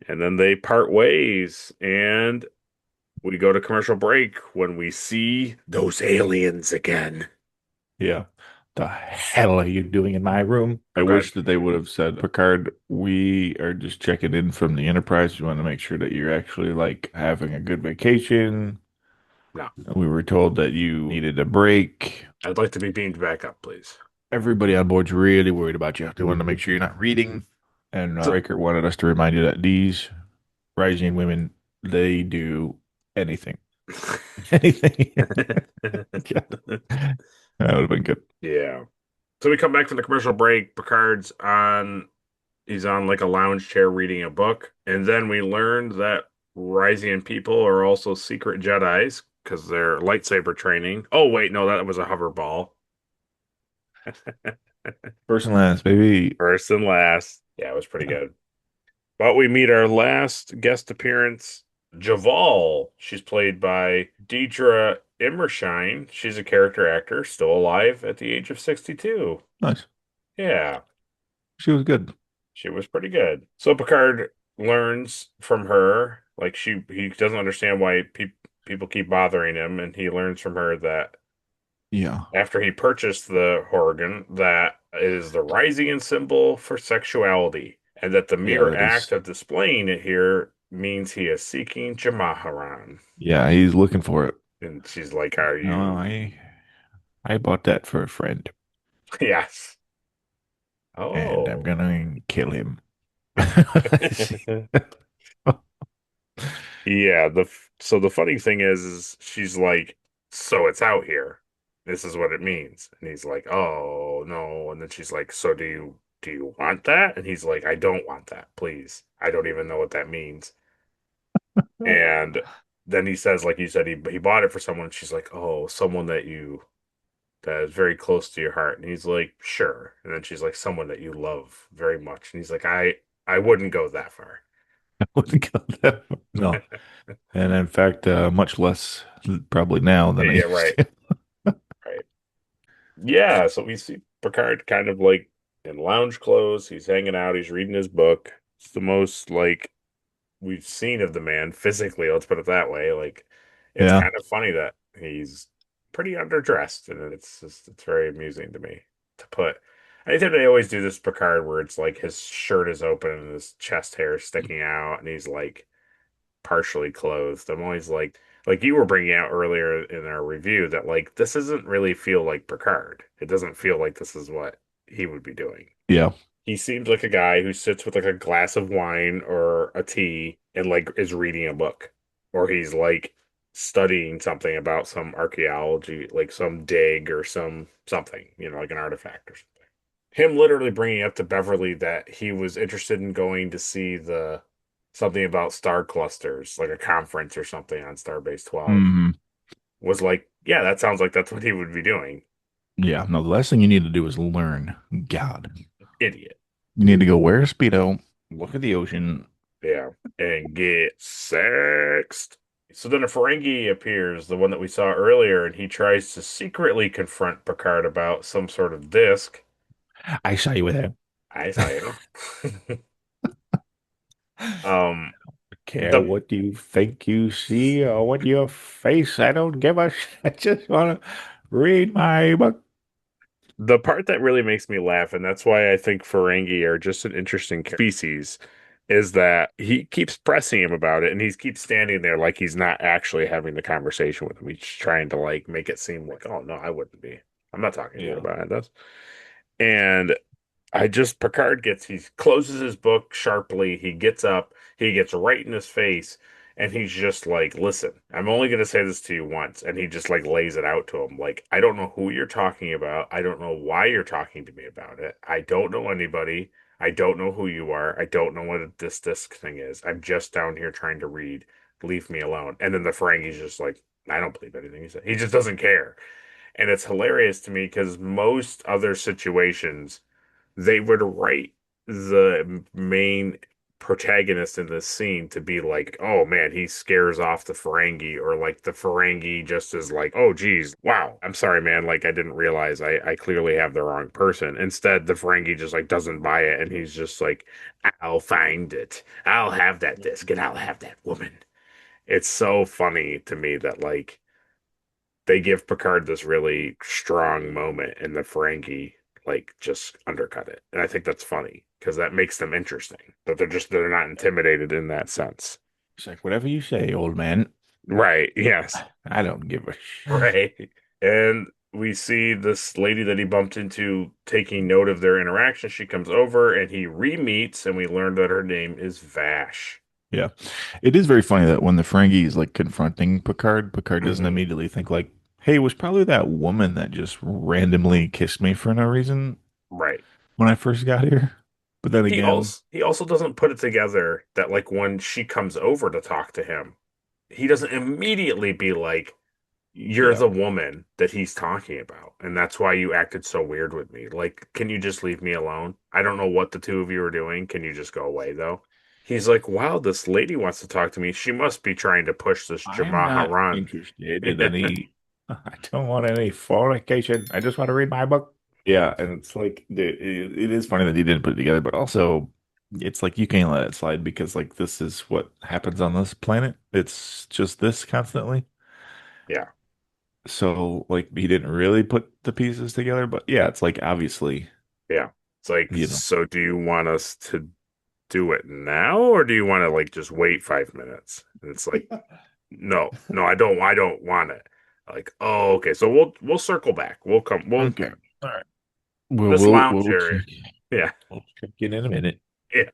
And then they part ways, and we go to commercial break when we see those aliens again. Yeah. The hell are you doing in my room? I wish that they would have said, Picard, we are just checking in from the Enterprise. We want to make sure that you're actually like having a good vacation. No. We were told that you needed a break. I'd like to be beamed back up, please. Everybody on board's really worried about you. They wanted to make sure you're not reading. And Riker wanted us to remind you that these rising women, they do anything. Anything. That would have been good. Yeah. So we come back from the commercial break. He's on like a lounge chair reading a book. And then we learned that Ryzian people are also secret Jedis because they're lightsaber training. Oh, wait, no, that was a hover ball. First and last, baby. First and last. Yeah, it was pretty good. But we meet our last guest appearance, Javal. She's played by Deidre Immershine. She's a character actor, still alive at the age of 62. Nice. Yeah, She was good. she was pretty good. So Picard learns from her, like he doesn't understand why people keep bothering him, and he learns from her that Yeah. after he purchased the Horgan, that it is the Ryzian symbol for sexuality, and that the mere that act is- of displaying it here means he is seeking Jamaharan. Yeah, he's looking for it. And she's like, "Are you?" No, I bought that for a friend. Yes. And I'm Oh. gonna kill him. Yeah. So the funny thing is she's like, "So it's out here. This is what it means." And he's like, "Oh no." And then she's like, "So do you want that?" And he's like, "I don't want that, please. I don't even know what that means." And then he says, like you said, he bought it for someone. She's like, "Oh, someone that is very close to your heart." And he's like, "Sure." And then she's like, "Someone that you love very much." And he's like, I wouldn't go that far." Wouldn't go that far. No. And in fact, much less probably now than I Yeah, used right. to. Right. Yeah, so we see Picard kind of like in lounge clothes. He's hanging out. He's reading his book. It's the most like we've seen of the man physically. Let's put it that way. Like, it's Yeah. kind of funny that he's pretty underdressed, and it's very amusing to me to put. I think they always do this Picard where it's like his shirt is open and his chest hair is sticking out, and he's like partially clothed. I'm always like you were bringing out earlier in our review that like this doesn't really feel like Picard. It doesn't feel like this is what he would be doing. Yeah. He seems like a guy who sits with like a glass of wine or a tea and like is reading a book, or he's like studying something about some archaeology, like some dig or something, like an artifact or something. Him literally bringing up to Beverly that he was interested in going to see the something about star clusters, like a conference or something on Starbase 12, hmm was like, yeah, that sounds like that's what he would be doing. Yeah. No, the last thing you need to do is learn God. Idiot. You need to go wear a Speedo, look at the ocean. Yeah. And get sexed. So then a Ferengi appears, the one that we saw earlier, and he tries to secretly confront Picard about some sort of disc. I saw you with it. I saw you. um, Care the what you think you see or what your face. I don't give a shit. I just want to read my book. the part that really makes me laugh, and that's why I think Ferengi are just an interesting species, is that he keeps pressing him about it, and he keeps standing there like he's not actually having the conversation with him. He's trying to like make it seem like, oh no, I wouldn't be. I'm not talking to you about this. And Picard he closes his book sharply. He gets up, he gets right in his face, and he's just like, listen, I'm only going to say this to you once. And he just like lays it out to him. Like, I don't know who you're talking about. I don't know why you're talking to me about it. I don't know anybody. I don't know who you are. I don't know what this disc thing is. I'm just down here trying to read. Leave me alone. And then the Ferengi's just like, I don't believe anything you say. He just doesn't care. And it's hilarious to me because most other situations, they would write the main protagonist in this scene to be like, oh man, he scares off the Ferengi, or like the Ferengi just is like, oh geez, wow, I'm sorry, man, like I didn't realize I clearly have the wrong person. Instead, the Ferengi just like doesn't buy it, and he's just like, I'll find it. I'll have that disc, and I'll have that woman. It's so funny to me that like they give Picard this really strong moment, and the Ferengi like just undercut it. And I think that's funny because that makes them interesting. That they're not intimidated in that sense. It's like, whatever you say, old man. Right. Yes. I don't give a Right. And we see this lady that he bumped into taking note of their interaction. She comes over and he re-meets, and we learn that her name is Vash. Yeah. It is very funny that when the Ferengi is like confronting Picard, Picard doesn't Mhm. immediately think like, hey, it was probably that woman that just randomly kissed me for no reason Right. when I first got here. But then again, He also doesn't put it together that like when she comes over to talk to him, he doesn't immediately be like, "You're yeah. the woman that he's talking about, and that's why you acted so weird with me. Like, can you just leave me alone? I don't know what the two of you are doing. Can you just go away, though?" He's like, "Wow, this lady wants to talk to me. She must be trying to push this I am not Jamaharan." interested in any, I don't want any fornication. I just want to read my book. Yeah, and it's like it is funny that he didn't put it together, but also it's like you can't let it slide because like this is what happens on this planet. It's just this constantly. Yeah, So like he didn't really put the pieces together, but yeah, it's like obviously, yeah. It's like, you know. so do you want us to do it now, or do you want to like just wait 5 minutes? And it's like, no, no, I don't want it. Like, oh, okay, so we'll circle back. We'll Okay. All right. We'll this we'll lounge we'll area. check. Yeah, We'll check in a minute. yeah.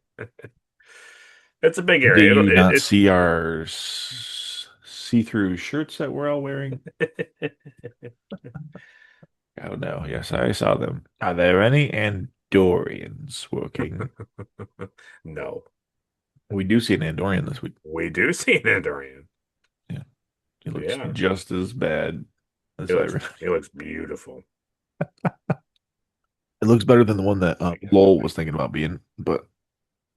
It's a big Did area. you not It's see our see-through shirts that we're all wearing? Oh no, yes, I saw them. Are there any Andorians working? no. We do see an Andorian this week. We do see an Andorian. Yeah, he looks Yeah. just as bad as Iron. He looks beautiful. It looks better than the one that Lowell was thinking about being, but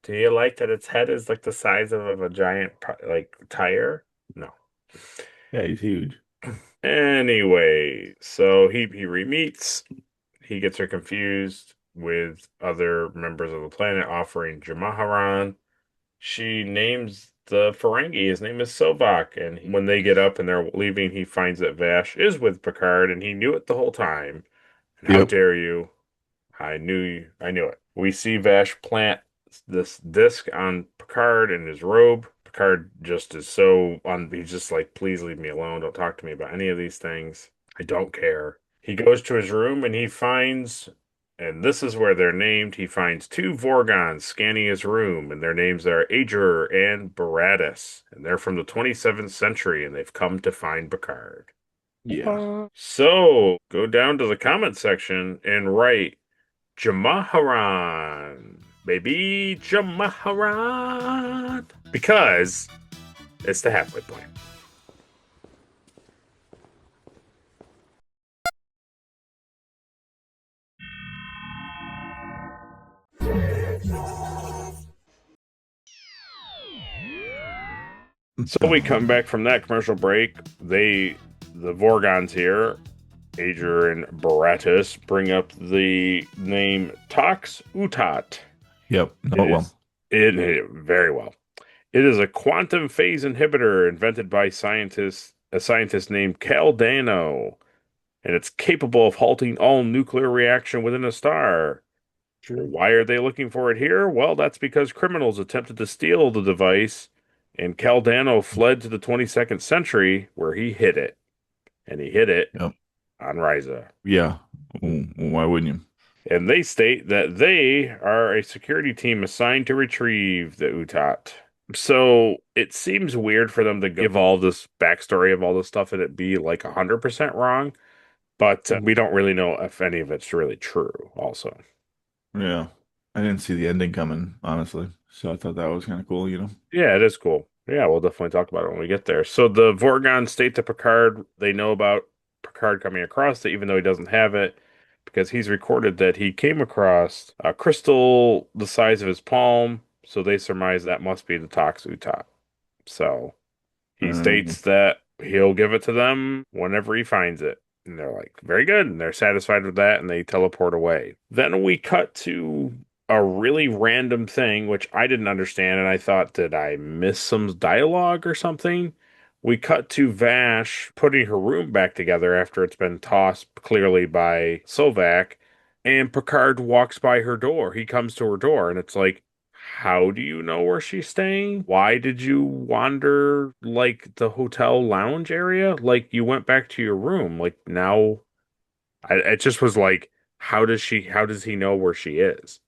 Do you like that its head is like the size of a giant like tire? No. yeah, he's huge. Anyway, so he re-meets. He gets her confused with other members of the planet offering Jamaharan. She names the Ferengi. His name is Sovak. And when they get up and they're leaving, he finds that Vash is with Picard, and he knew it the whole time. And how Yep. dare you? I knew it. We see Vash plant this disc on Picard in his robe. Picard just is so he's just like, please leave me alone. Don't talk to me about any of these things. I don't care. He goes to his room and he finds, and this is where they're named. He finds two Vorgons scanning his room, and their names are Ager and Baratus, and they're from the 27th century, and they've come to find Picard. Yeah. So go down to the comment section and write Jamaharan. Baby Jamaharan. Because it's the halfway point. So we come back from that commercial break. The Vorgons here, Ager and Baratus, bring up the name Tox Utat. Yep. No, well. Very well. It is a quantum phase inhibitor invented by a scientist named Caldano, and it's capable of halting all nuclear reaction within a star. Sure. Why are they looking for it here? Well, that's because criminals attempted to steal the device, and Caldano fled to the 22nd century where he hid it. And he hid it Yep. on Ryza. Yeah. Why wouldn't you? And they state that they are a security team assigned to retrieve the Utat. So it seems weird for them to give all this backstory of all this stuff and it be like 100% wrong, but we don't really know if any of it's really true, also. Yeah. I didn't see the ending coming, honestly. So I thought that was kind of cool, you know? Yeah, it is cool. Yeah, we'll definitely talk about it when we get there. So the Vorgon state to Picard, they know about Picard coming across it, even though he doesn't have it, because he's recorded that he came across a crystal the size of his palm, so they surmise that must be the Tox Utat. So he states that he'll give it to them whenever he finds it. And they're like, very good. And they're satisfied with that, and they teleport away. Then we cut to a really random thing, which I didn't understand, and I thought, did I miss some dialogue or something? We cut to Vash putting her room back together after it's been tossed clearly by Sovak, and Picard walks by her door. He comes to her door, and it's like, how do you know where she's staying? Why did you wander like the hotel lounge area? Like you went back to your room. Like now, it just was like, how does he know where she is?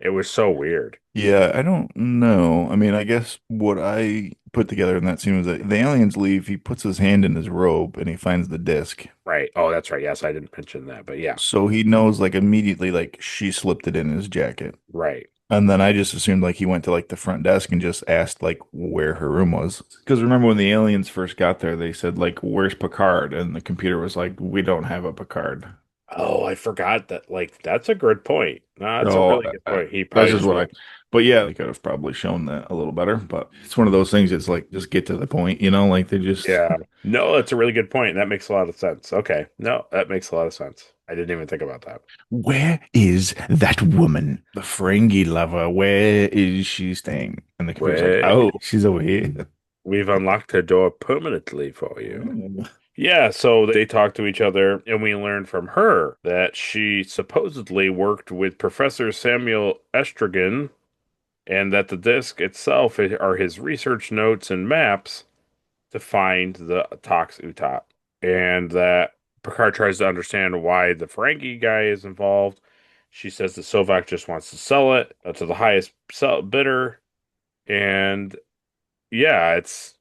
It was so weird. Yeah, I don't know. I mean, I guess what I put together in that scene was that the aliens leave, he puts his hand in his robe and he finds the disc. Right. Oh, that's right. Yes, I didn't mention that, but yeah, So he knows like immediately like she slipped it in his jacket. right. And then I just assumed like he went to like the front desk and just asked like where her room was. Because remember when the aliens first got there, they said like, "Where's Picard?" And the computer was like, "We don't have a Picard." Oh, I forgot that. Like, that's a good point. No, that's a So really good point. He that's probably just just what went, but yeah, they could have probably shown that a little better. But it's one of those things. It's like just get to the point, you know. Like they just yeah. No, that's a really good point. That makes a lot of sense. Okay. No, that makes a lot of sense. I didn't even think about that. where is that woman, the Ferengi lover? Where is she staying? And the computer's like, Wait, oh, she's over here. we've unlocked her door permanently for you. Yeah, so they talk to each other, and we learn from her that she supposedly worked with Professor Samuel Estragon, and that the disc itself are his research notes and maps to find the Tox Utop, and that Picard tries to understand why the Ferengi guy is involved. She says that Sovak just wants to sell it to the highest bidder, and yeah, it's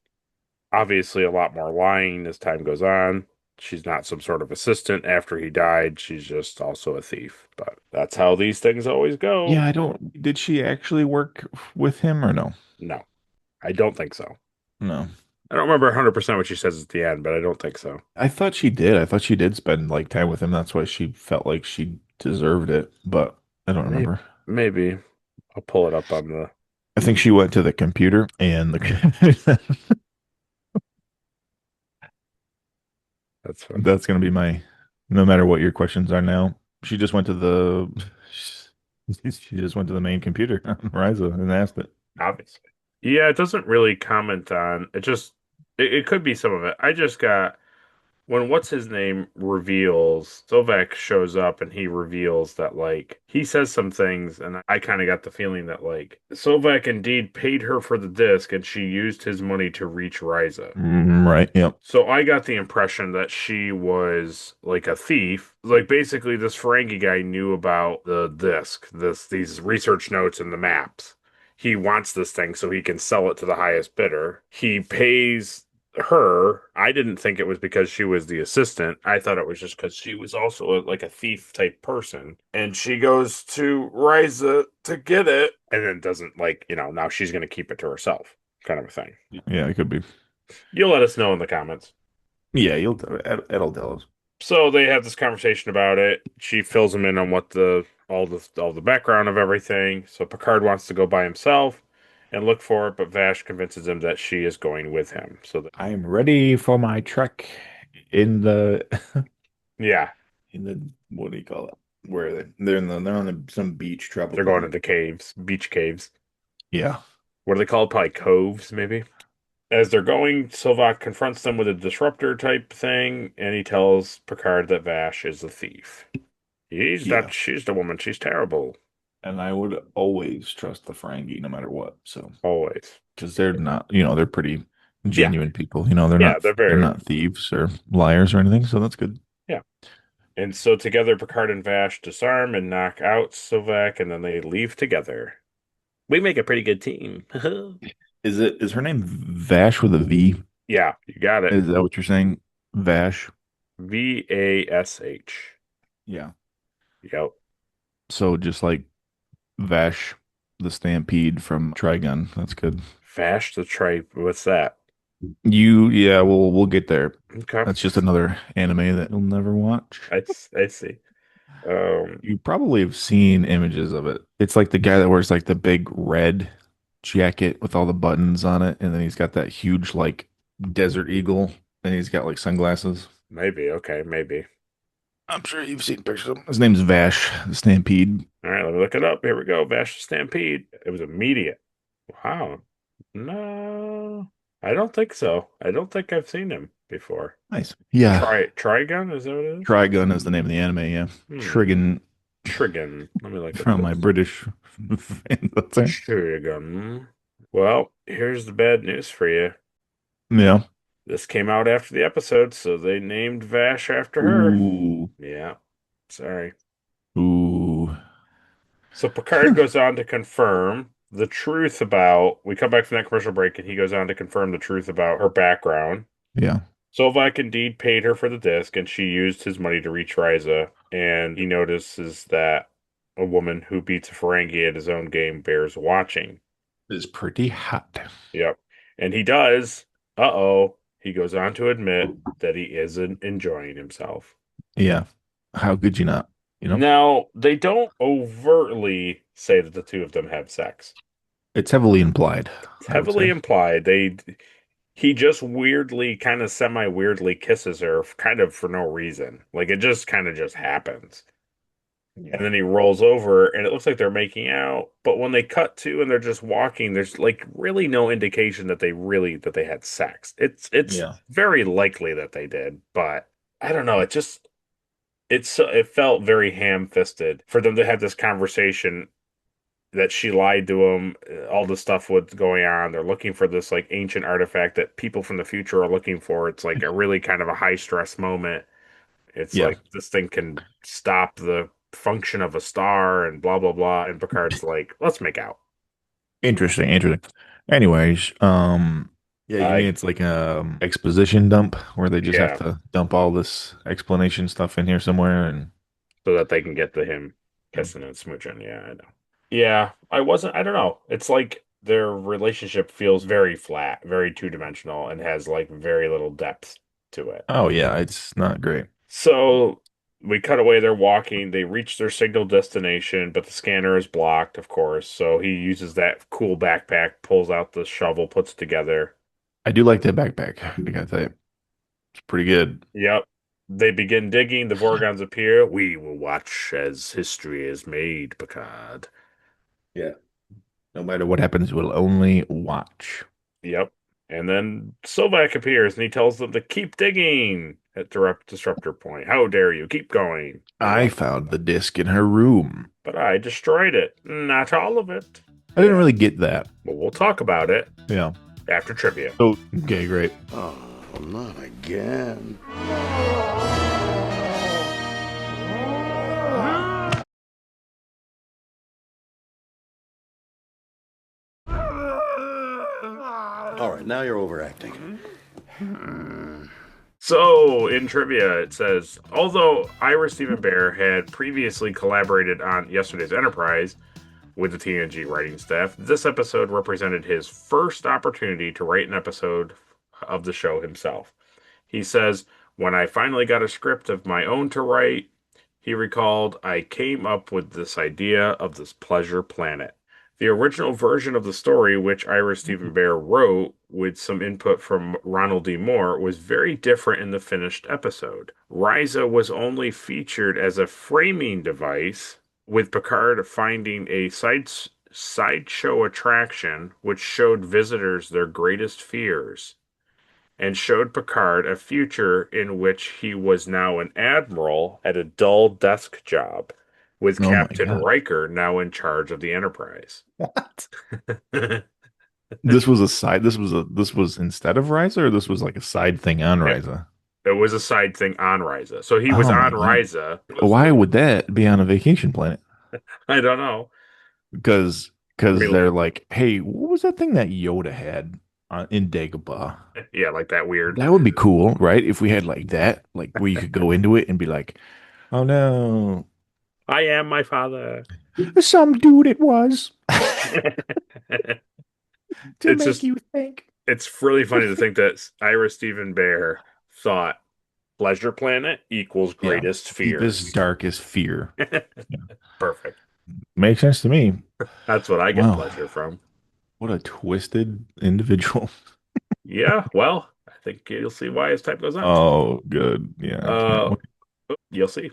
obviously a lot more lying as time goes on. She's not some sort of assistant after he died. She's just also a thief. But that's how these things always go. Yeah, I don't. Did she actually work with him or no? No, I don't think so. No. I don't remember 100% what she says at the end, but I don't think so. I thought she did. I thought she did spend like time with him. That's why she felt like she deserved it, but I don't Maybe, remember. maybe. I'll pull it up on the. I think she went to the computer and the That's fine. that's gonna be my no matter what your questions are now. She just went to the she just went to the main computer on Ryza and asked it. Obviously. Yeah, it doesn't really comment on it. Just it could be some of it. I just got when what's his name reveals, Sovek shows up and he reveals that like he says some things, and I kind of got the feeling that like Sovek indeed paid her for the disc and she used his money to reach Ryza. Right. Yep. So I got the impression that she was like a thief. Like basically this Ferengi guy knew about the disc, these research notes and the maps. He wants this thing so he can sell it to the highest bidder. He pays her. I didn't think it was because she was the assistant. I thought it was just because she was also like a thief type person. And she goes to Ryza to get it and then doesn't like, now she's going to keep it to herself kind of a thing. Yeah, it could be. You'll let us know in the comments. Yeah, it'll tell us. So they have this conversation about it. She fills him in on what all the background of everything. So Picard wants to go by himself and look for it, but Vash convinces him that she is going with him. So I am ready for my trek in the yeah, in the what do you call it? Where are they? They're on some beach trouble. they're going into caves, beach caves. Yeah. What are they called? Probably coves, maybe. As they're going, Sovak confronts them with a disruptor type thing, and he tells Picard that Vash is the thief. She's the woman. She's terrible. And I would always trust the Ferengi no matter what. So Always. because they're not, they're pretty genuine people. They're Yeah, not they're not thieves or liars or anything. So that's good. Yeah. And so together, Picard and Vash disarm and knock out Sovak, and then they leave together. We make a pretty good team. Is her name Vash with a V? Yeah, you got it. Is that what you're saying? Vash. Vash. Yeah. Yep. So just like Vash, the Stampede from Trigun. That's good. Vash the Tribe. What's that? Yeah, we'll get there. Okay. That's just another anime that you'll never watch. I see. You probably have seen images of it. It's like the guy that wears like the big red jacket with all the buttons on it, and then he's got that huge like desert eagle, and he's got like sunglasses. Maybe. Okay, maybe. I'm sure you've seen pictures of him. His name's Vash, the Stampede. All right, let me look it up. Here we go. Vash the Stampede. It was immediate. Wow. No, I don't think so. I don't think I've seen him before. Nice. Yeah. Trigun, is that what it is? Trigun is the name of the anime, yeah. Hmm. Trigun Trigon. Let me look at From my this. British fans. That's it. Trigon. Well, here's the bad news for you. Yeah. This came out after the episode, so they named Vash after her. Ooh. Yeah. Sorry. Ooh. So Picard goes on to confirm the truth about. We come back from that commercial break, and he goes on to confirm the truth about her background. Yeah. Sovak indeed paid her for the disc, and she used his money to reach Ryza. And he notices that a woman who beats a Ferengi at his own game bears watching. It's pretty hot. Yep. And he does. Uh-oh. He goes on to admit that he isn't enjoying himself. Yeah. How could you not? You know? Now, they don't overtly say that the two of them have sex. It's heavily implied. It's heavily implied. He just weirdly, kind of semi-weirdly kisses her, kind of for no reason. Like, it just kind of just happens. And then he rolls over, and it looks like they're making out. But when they cut to and they're just walking, there's like really no indication that they had sex. It's very likely that they did, but I don't know. It felt very ham-fisted for them to have this conversation that she lied to him. All the stuff was going on. They're looking for this like ancient artifact that people from the future are looking for. It's like a really kind of a high-stress moment. It's like this thing can stop the function of a star and blah blah blah. And Picard's like, let's make out. Interesting. Anyways, yeah, you mean it's like a exposition dump where they just have to dump all this explanation stuff in here somewhere and so that they can get to him kissing and smooching. Yeah, I know. Yeah, I don't know. It's like their relationship feels very flat, very two-dimensional, and has like very little depth to it. oh yeah, it's not great. So we cut away, they're walking, they reach their signal destination, but the scanner is blocked, of course. So he uses that cool backpack, pulls out the shovel, puts it together. I do like that backpack. I gotta tell you. It's pretty good. Yep. They begin digging, the Vorgons appear. We will watch as history is made, Picard. Yeah. No matter what happens, we'll only watch. Yep. And then Sovak appears and he tells them to keep digging at disruptor point. How dare you? Keep going. I found the disc in her room. But I destroyed it. Not all of it. I didn't really get that. But we'll talk about it. Yeah. After trivia. Oh, okay, great. Oh, not again. All right, now you're overacting. So, in trivia, it says, although Ira Stephen Bear had previously collaborated on yesterday's Enterprise with the TNG writing staff, this episode represented his first opportunity to write an episode of the show himself. He says, when I finally got a script of my own to write, he recalled, I came up with this idea of this pleasure planet. The original version of the story, which Ira Stephen Bear wrote with some input from Ronald D. Moore, was very different in the finished episode. Ryza was only featured as a framing device, with Picard finding a sideshow attraction which showed visitors their greatest fears, and showed Picard a future in which he was now an admiral at a dull desk job, with Captain Riker now in charge of the Enterprise. What? This was instead of Ryza, or this was like a side thing on Ryza? It was a side thing on Ryza. So he was on Ryza. Why would that be on a vacation planet? I don't know. Because they're like, hey, what was that thing that Yoda had in Dagobah? Yeah, like that weird. That would be cool, right? If we had like that, like where you could go into it and be like, oh no, I am my father. Some dude it was. You think. It's really funny to think that Ira Stephen Bear thought pleasure planet equals greatest fear. Deepest, darkest fear. Perfect. Makes sense to me. That's what I get pleasure from. What a twisted individual. Yeah, well, I think you'll see why as time goes on. Oh, good. Yeah. You'll see.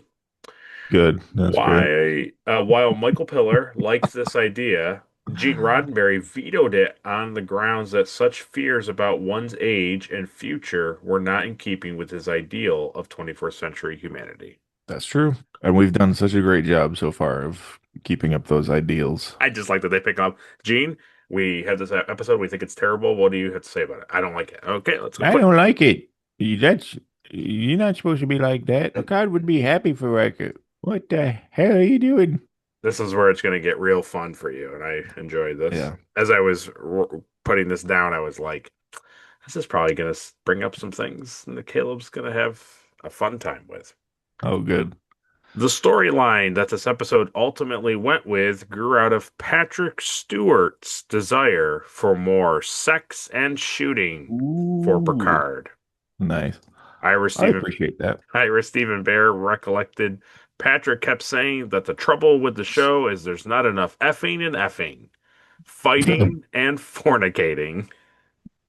Good. That's great. While Michael Piller liked this idea, Gene Roddenberry vetoed it on the grounds that such fears about one's age and future were not in keeping with his ideal of 21st century humanity. That's true. And we've done such a great job so far of keeping up those ideals. I just like that they pick up. Gene, we have this episode. We think it's terrible. What do you have to say about it? I don't like it. Okay, let's go. I don't like it. That's you're not supposed to be like that. God would be happy for Riker. What the hell are you doing? This is where it's going to get real fun for you, and I enjoy this. Yeah. As I was putting this down, I was like, this is probably going to bring up some things that Caleb's going to have a fun time with. Oh, good. The storyline that this episode ultimately went with grew out of Patrick Stewart's desire for more sex and shooting for Picard. Nice. Ira I appreciate that. Stephen Bear recollected Patrick kept saying that the trouble with the show is there's not enough effing and effing, fighting and fornicating.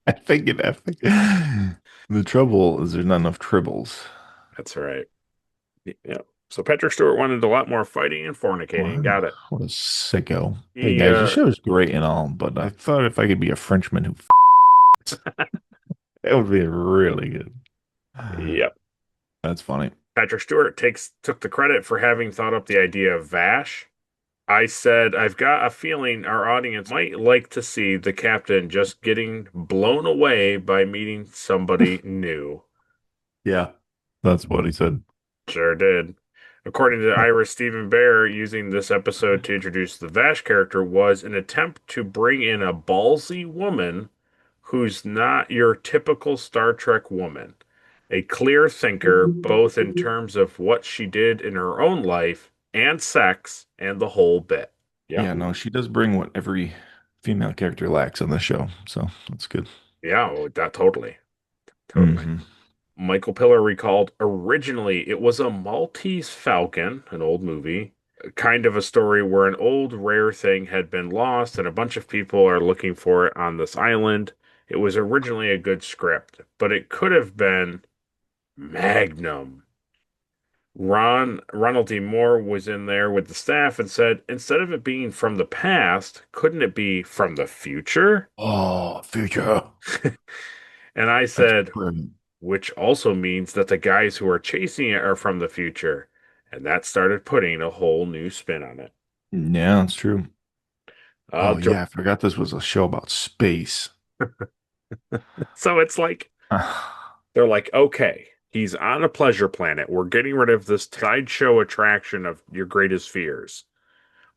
I think it. The trouble is there's not enough tribbles. That's right. Yeah. So Patrick Stewart wanted a lot more fighting and fornicating. Got it. What a sicko. Hey guys, the show's great and all, but I thought if I could be a Frenchman who that would be really good. Yep. That's funny. Patrick Stewart took the credit for having thought up the idea of Vash. I said, I've got a feeling our audience might like to see the captain just getting blown away by meeting somebody new. Yeah, that's what he said. Sure did. According to Ira Stephen Bear, using this episode to introduce the Vash character was an attempt to bring in a ballsy woman who's not your typical Star Trek woman. A clear thinker, both in terms of what she did in her own life and sex and the whole bit. Yeah, no, she does bring what every female character lacks on the show, so that's good. Yeah, well, that totally. Mm-hmm. Michael Piller recalled originally it was a Maltese Falcon, an old movie, kind of a story where an old rare thing had been lost and a bunch of people are looking for it on this island. It was originally a good script, but it could have been Magnum. Ronald D. Moore was in there with the staff and said, instead of it being from the past, couldn't it be from the future? Oh, future. And I said, which also means that the guys who are chasing it are from the future. And that started putting a whole new spin on it. Yeah, that's true. Yeah, I forgot this was a show about space. So it's like, they're like, okay, he's on a pleasure planet. We're getting rid of this sideshow attraction of your greatest fears.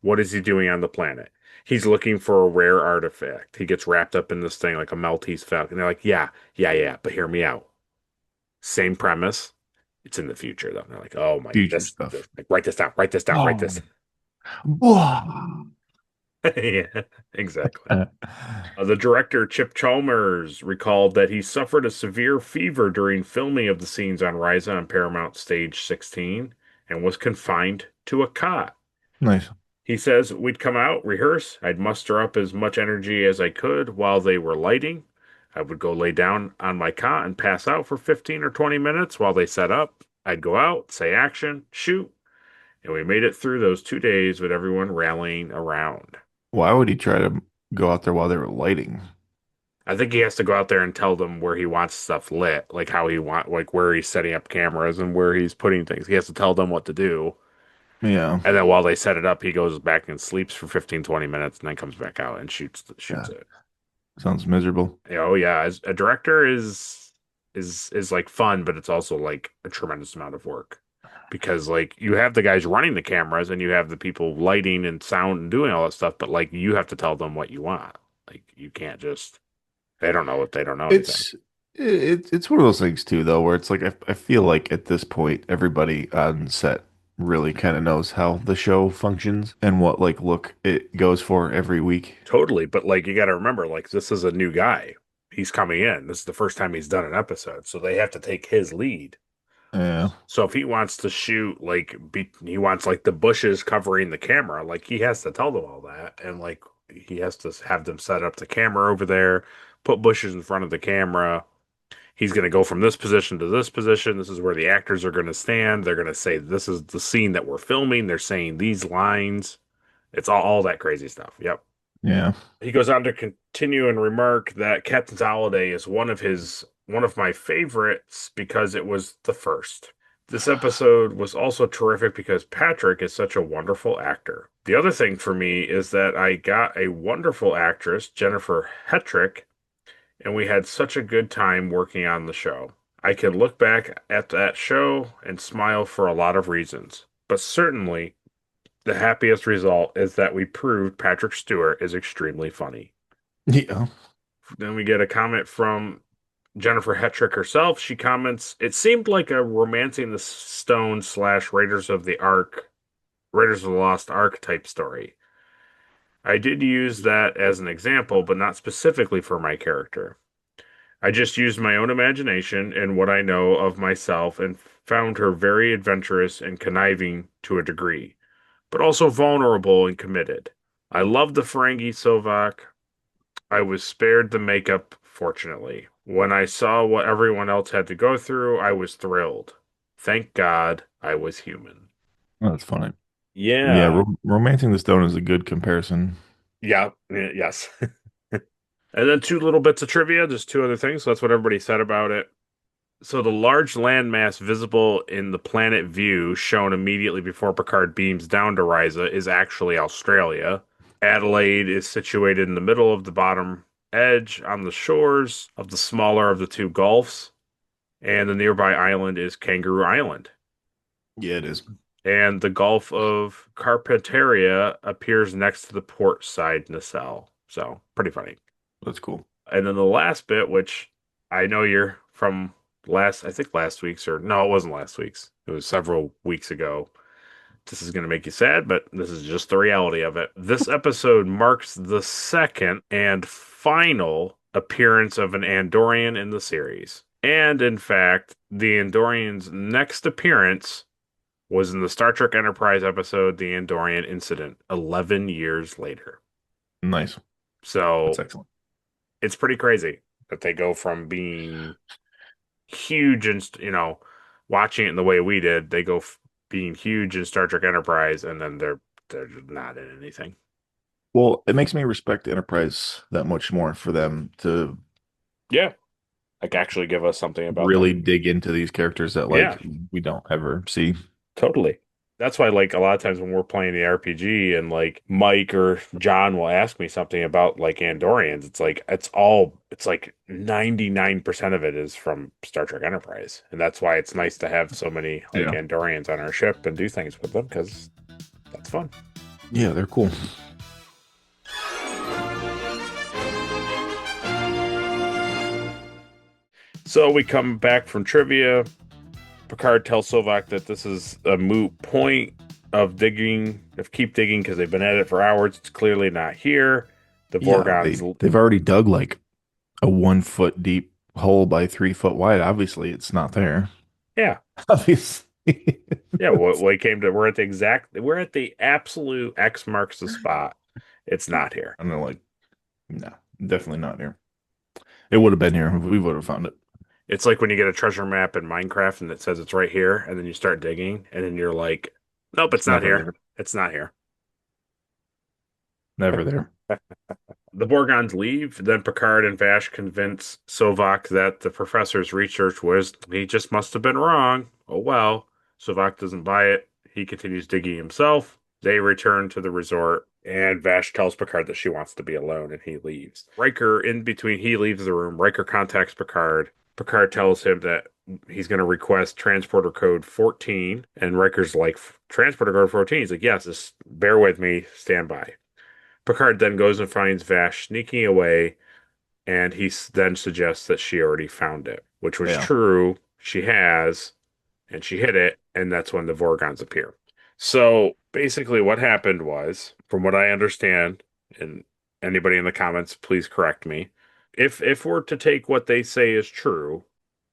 What is he doing on the planet? He's looking for a rare artifact. He gets wrapped up in this thing like a Maltese Falcon. They're like, yeah, but hear me out. Same premise. It's in the future, though. And they're like, oh my god, like, write this down. Yeah, exactly. The director, Chip Chalmers, recalled that he suffered a severe fever during filming of the scenes on Ryza on Paramount Stage 16 and was confined to a cot. Nice. He says, we'd come out, rehearse. I'd muster up as much energy as I could while they were lighting. I would go lay down on my cot and pass out for 15 or 20 minutes while they set up. I'd go out, say action, shoot. And we made it through those 2 days with everyone rallying around. Why would he try to go out there while they were lighting? I think he has to go out there and tell them where he wants stuff lit, like where he's setting up cameras and where he's putting things. He has to tell them what to do. Yeah. And then while they set it up, he goes back and sleeps for 15, 20 minutes and then comes back out and shoots it. Sounds miserable. Oh yeah, as a director is like fun, but it's also like a tremendous amount of work. Because like you have the guys running the cameras and you have the people lighting and sound and doing all that stuff, but like you have to tell them what you want. Like you can't just they don't know if they don't know anything. It's one of those things too, though, where it's like I feel like at this point everybody on set really kind of knows how the show functions and what like look it goes for every week. Totally, but like you got to remember, like this is a new guy. He's coming in. This is the first time he's done an episode, so they have to take his lead. Yeah. So if he wants to shoot he wants like the bushes covering the camera, like he has to tell them all that, and like he has to have them set up the camera over there, put bushes in front of the camera. He's going to go from this position to this position. This is where the actors are going to stand. They're going to say, this is the scene that we're filming. They're saying these lines. It's all that crazy stuff. Yep. Yeah. He goes on to continue and remark that Captain's Holiday is one of my favorites because it was the first. This episode was also terrific because Patrick is such a wonderful actor. The other thing for me is that I got a wonderful actress, Jennifer Hetrick, and we had such a good time working on the show. I can look back at that show and smile for a lot of reasons, but certainly the happiest result is that we proved Patrick Stewart is extremely funny. Yeah. Then we get a comment from Jennifer Hetrick herself. She comments, "It seemed like a Romancing the Stone / Raiders of the Lost Ark type story. I did use that as an example, but not specifically for my character. I just used my own imagination and what I know of myself and found her very adventurous and conniving to a degree, but also vulnerable and committed. I loved the Ferengi Sovak. I was spared the makeup, fortunately. When I saw what everyone else had to go through, I was thrilled. Thank God I was human." Oh, that's funny. Yeah. Yeah, Romancing the Stone is a good comparison. Yeah. Yes. And then 2 little bits of trivia, just 2 other things. So that's what everybody said about it. So the large landmass visible in the planet view, shown immediately before Picard beams down to Risa, is actually Australia. Adelaide is situated in the middle of the bottom edge on the shores of the smaller of the 2 gulfs. And the nearby island is Kangaroo Island. Yeah, it is. And the Gulf of Carpentaria appears next to the port side nacelle. So, pretty funny. That's cool. And then the last bit, which I know you're from last week's, or no, it wasn't last week's. It was several weeks ago. This is going to make you sad, but this is just the reality of it. This episode marks the second and final appearance of an Andorian in the series. And in fact, the Andorian's next appearance was in the Star Trek Enterprise episode, The Andorian Incident, 11 years later. Nice. So That's excellent. It's pretty crazy that they go from being huge and, watching it in the way we did, they go being huge in Star Trek Enterprise, and then they're just not in anything. Well, it makes me respect Enterprise that much more for them to actually give us something about really them. dig into these characters that we don't ever see. Totally. That's why, a lot of times when we're playing the RPG and, Mike or John will ask me something about, Andorians, it's 99% of it is from Star Trek Enterprise. And that's why it's nice to have so many, Andorians on our ship and do things with them, because that's fun. Yeah, they're cool. So we come back from trivia. Picard tells Sovak that this is a moot point of keep digging because they've been at it for hours. It's clearly not here. The Vorgons... they've already dug a 1 foot deep hole by 3 foot wide. Obviously, it's not there. Yeah. Obviously. Yeah, we're at the absolute X marks the spot. It's not here. And they're no, definitely not here. It would have been here. We would have found it. It's like when you get a treasure map in Minecraft and it says it's right here, and then you start digging, and then you're like, nope, it's not here. It's not here. Never there. The Borgons leave, then Picard and Vash convince Sovak that the professor's research he just must have been wrong. Oh well. Sovak doesn't buy it. He continues digging himself. They return to the resort, and Vash tells Picard that she wants to be alone, and he leaves. He leaves the room. Riker contacts Picard. Picard tells him that he's going to request transporter code 14, and Riker's like, transporter code 14? He's like, yes, just bear with me, stand by. Picard then goes and finds Vash sneaking away, and he then suggests that she already found it, which was true. She has, and she hid it, and that's when the Vorgons appear. So basically what happened was, from what I understand, and anybody in the comments, please correct me, if we're to take what they say is true,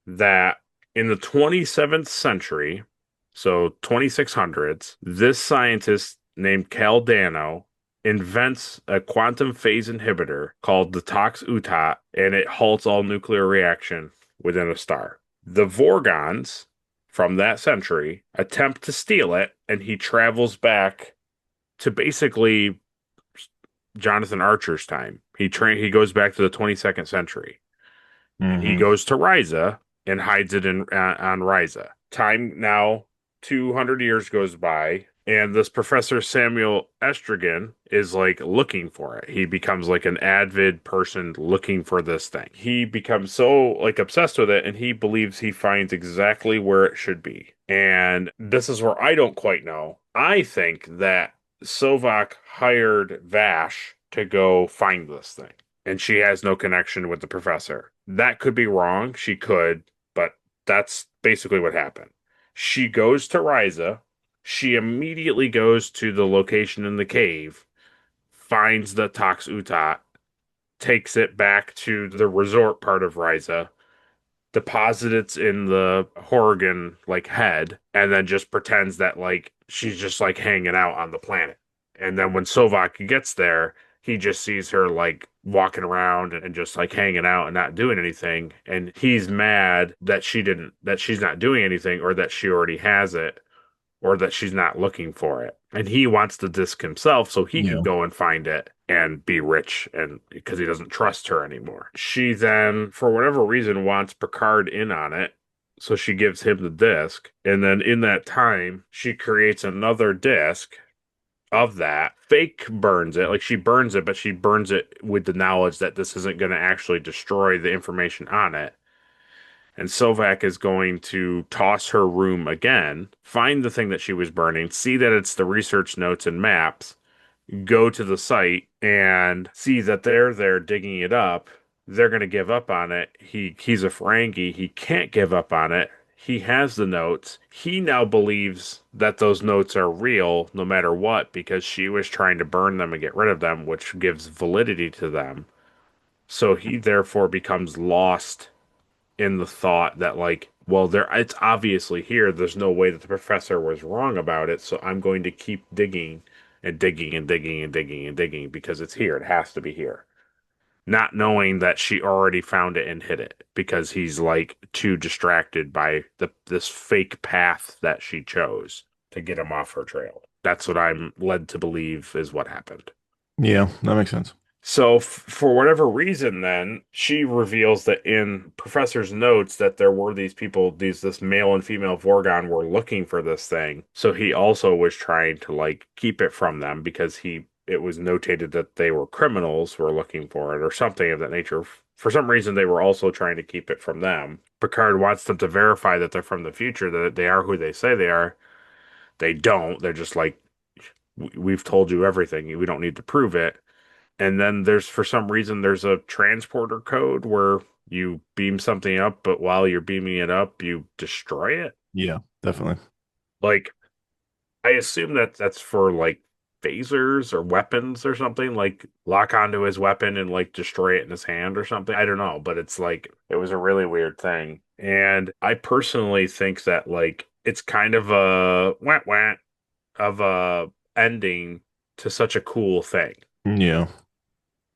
that in the 27th century, so 2600s, this scientist named Caldano invents a quantum phase inhibitor called the Tox Utat, and it halts all nuclear reaction within a star. The Vorgons from that century attempt to steal it, and he travels back to basically Jonathan Archer's time. He goes back to the 22nd century. Mm-hmm. And he goes to Risa and hides it on Risa. Time now, 200 years goes by, and this Professor Samuel Estragon is like looking for it. He becomes like an avid person looking for this thing. He becomes so like obsessed with it, and he believes he finds exactly where it should be. And this is where I don't quite know. I think that Sovak hired Vash to go find this thing, and she has no connection with the professor. That could be wrong. She could, but that's basically what happened. She goes to Ryza. She immediately goes to the location in the cave, finds the Tox Utat, takes it back to the resort part of Ryza, deposits it in the Horrigan like head, and then just pretends that like she's just like hanging out on the planet. And then when Sovak gets there, he just sees her like walking around and just like hanging out and not doing anything. And he's mad that she's not doing anything, or that she already has it, or that she's not looking for it. And he wants the disc himself so he can go and find it and be rich, and because he doesn't trust her anymore. She then, for whatever reason, wants Picard in on it. So she gives him the disc. And then in that time, she creates another disc of that, fake burns it. Like she burns it, but she burns it with the knowledge that this isn't going to actually destroy the information on it. And Sovak is going to toss her room again, find the thing that she was burning, see that it's the research notes and maps, go to the site and see that they're there digging it up. They're going to give up on it. He's a Ferengi. He can't give up on it. He has the notes. He now believes that those notes are real no matter what, because she was trying to burn them and get rid of them, which gives validity to them. So he therefore becomes lost in the thought that like, well, there it's obviously here. There's no way that the professor was wrong about it, so I'm going to keep digging and digging and digging and digging and digging because it's here. It has to be here. Not knowing that she already found it and hid it, because he's like too distracted by this fake path that she chose to get him off her trail. That's what I'm led to believe is what happened. Yeah, that makes sense. So for whatever reason, then she reveals that in Professor's notes that there were these people, this male and female Vorgon were looking for this thing. So he also was trying to like keep it from them, because it was notated that they were criminals who were looking for it or something of that nature. For some reason, they were also trying to keep it from them. Picard wants them to verify that they're from the future, that they are who they say they are. They don't. They're just like, we've told you everything. We don't need to prove it. And then for some reason, there's a transporter code where you beam something up, but while you're beaming it up, you destroy it. Yeah, definitely. Like, I assume that that's for like phasers or weapons or something, like lock onto his weapon and like destroy it in his hand or something. I don't know, but it's like, it was a really weird thing. And I personally think that like, it's kind of a wah of a ending to such a cool thing. Yeah.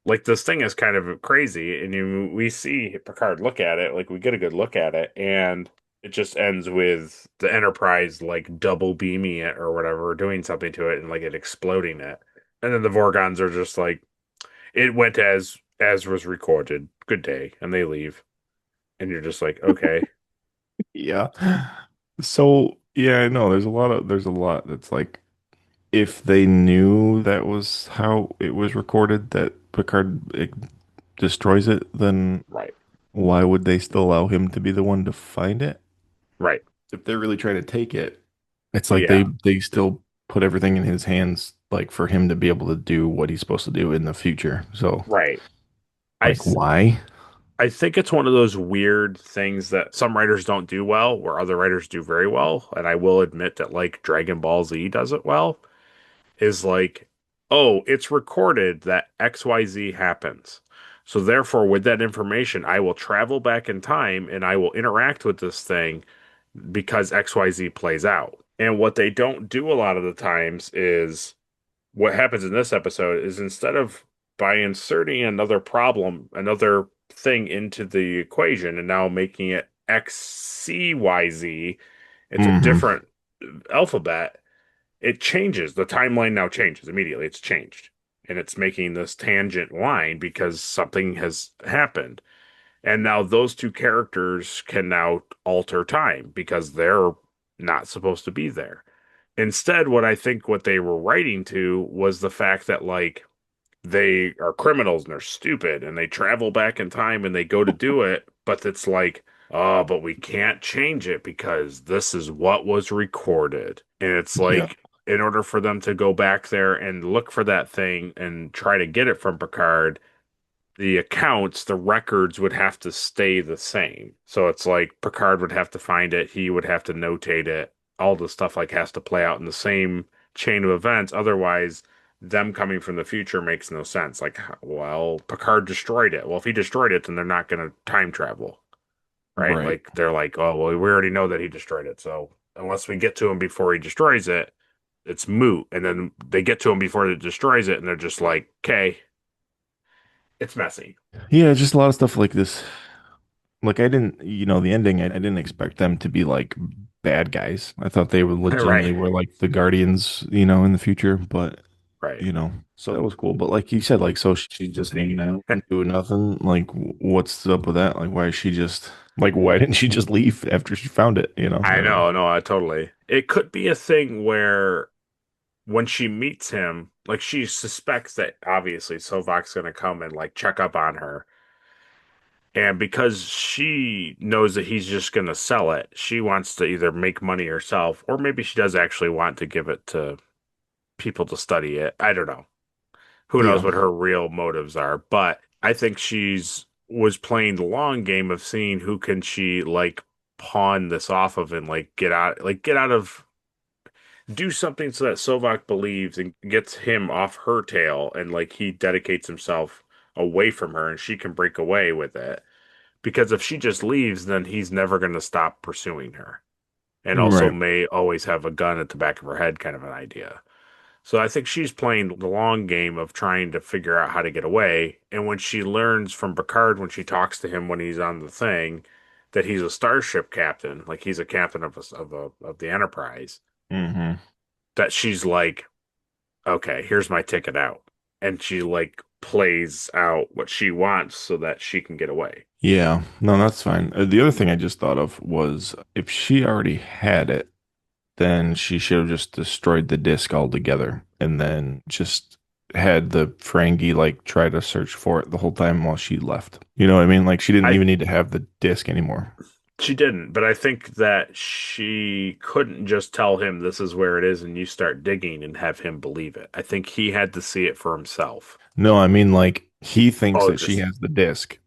Like, this thing is kind of crazy, and we see Picard look at it, like we get a good look at it, and it just ends with the Enterprise like double beaming it or whatever, doing something to it, and like it exploding it. And then the Vorgons are just like, it went as was recorded. Good day, and they leave, and you're just like, okay. Yeah. So yeah, I know there's a lot that's like, if they knew that was how it was recorded, that Picard destroys it, then Right. why would they still allow him to be the one to find it? Right. If they're really trying to take it, it's like Yeah. they still put everything in his hands, like for him to be able to do what he's supposed to do in the future. So Right. like, why? I think it's one of those weird things that some writers don't do well, where other writers do very well. And I will admit that like Dragon Ball Z does it well. Is like, oh, it's recorded that XYZ happens. So therefore, with that information, I will travel back in time and I will interact with this thing because XYZ plays out. And what they don't do a lot of the times is, what happens in this episode is, instead of by inserting another problem, another thing into the equation and now making it XCYZ, it's a different alphabet. It changes. The timeline now changes immediately. It's changed. And it's making this tangent line because something has happened. And now those two characters can now alter time because they're not supposed to be there. Instead, what they were writing to was the fact that like they are criminals and they're stupid and they travel back in time and they go to do it, but it's like, oh, but we can't change it because this is what was recorded. And it's Yeah. like, in order for them to go back there and look for that thing and try to get it from Picard, the accounts, the records would have to stay the same. So it's like Picard would have to find it, he would have to notate it. All the stuff like has to play out in the same chain of events. Otherwise, them coming from the future makes no sense. Like, well, Picard destroyed it. Well, if he destroyed it, then they're not going to time travel, right? Right. Like they're like, oh, well, we already know that he destroyed it. So unless we get to him before he destroys it, it's moot. And then they get to him before he destroys it, and they're just like, okay, it's messy. Yeah, just a lot of stuff like this. Like I didn't, the ending, I didn't expect them to be like bad guys. I thought they were Right. legitimately were like the Guardians, in the future, but Right. so that was cool. But like you said, like, so she's just hanging out and doing nothing. Like, what's up with that? Like, why is she just like, why didn't she just leave after she found it? I I don't know. know, no, I totally. It could be a thing where when she meets him, like she suspects that obviously Sovok's gonna come and like check up on her. And because she knows that he's just gonna sell it, she wants to either make money herself, or maybe she does actually want to give it to people to study it. I don't know. Who knows Yeah. what her real motives are, but I think she's was playing the long game of seeing who can she like pawn this off of and get out of do something so that Sovok believes and gets him off her tail and like he dedicates himself away from her and she can break away with it. Because if she just leaves, then he's never going to stop pursuing her. And also Right. may always have a gun at the back of her head kind of an idea. So I think she's playing the long game of trying to figure out how to get away. And when she learns from Picard, when she talks to him when he's on the thing, that he's a starship captain, like he's a captain of the Enterprise, Hmm. that she's like, okay, here's my ticket out, and she like plays out what she wants so that she can get away. Yeah. No, that's fine. The other thing I just thought of was if she already had it, then she should have just destroyed the disc altogether and then just had the Ferengi like try to search for it the whole time while she left. You know what I mean? Like she didn't I even need to have the disc anymore. She didn't, but I think that she couldn't just tell him this is where it is and you start digging and have him believe it. I think he had to see it for himself. No, I mean like he thinks Oh, that she just has the disc,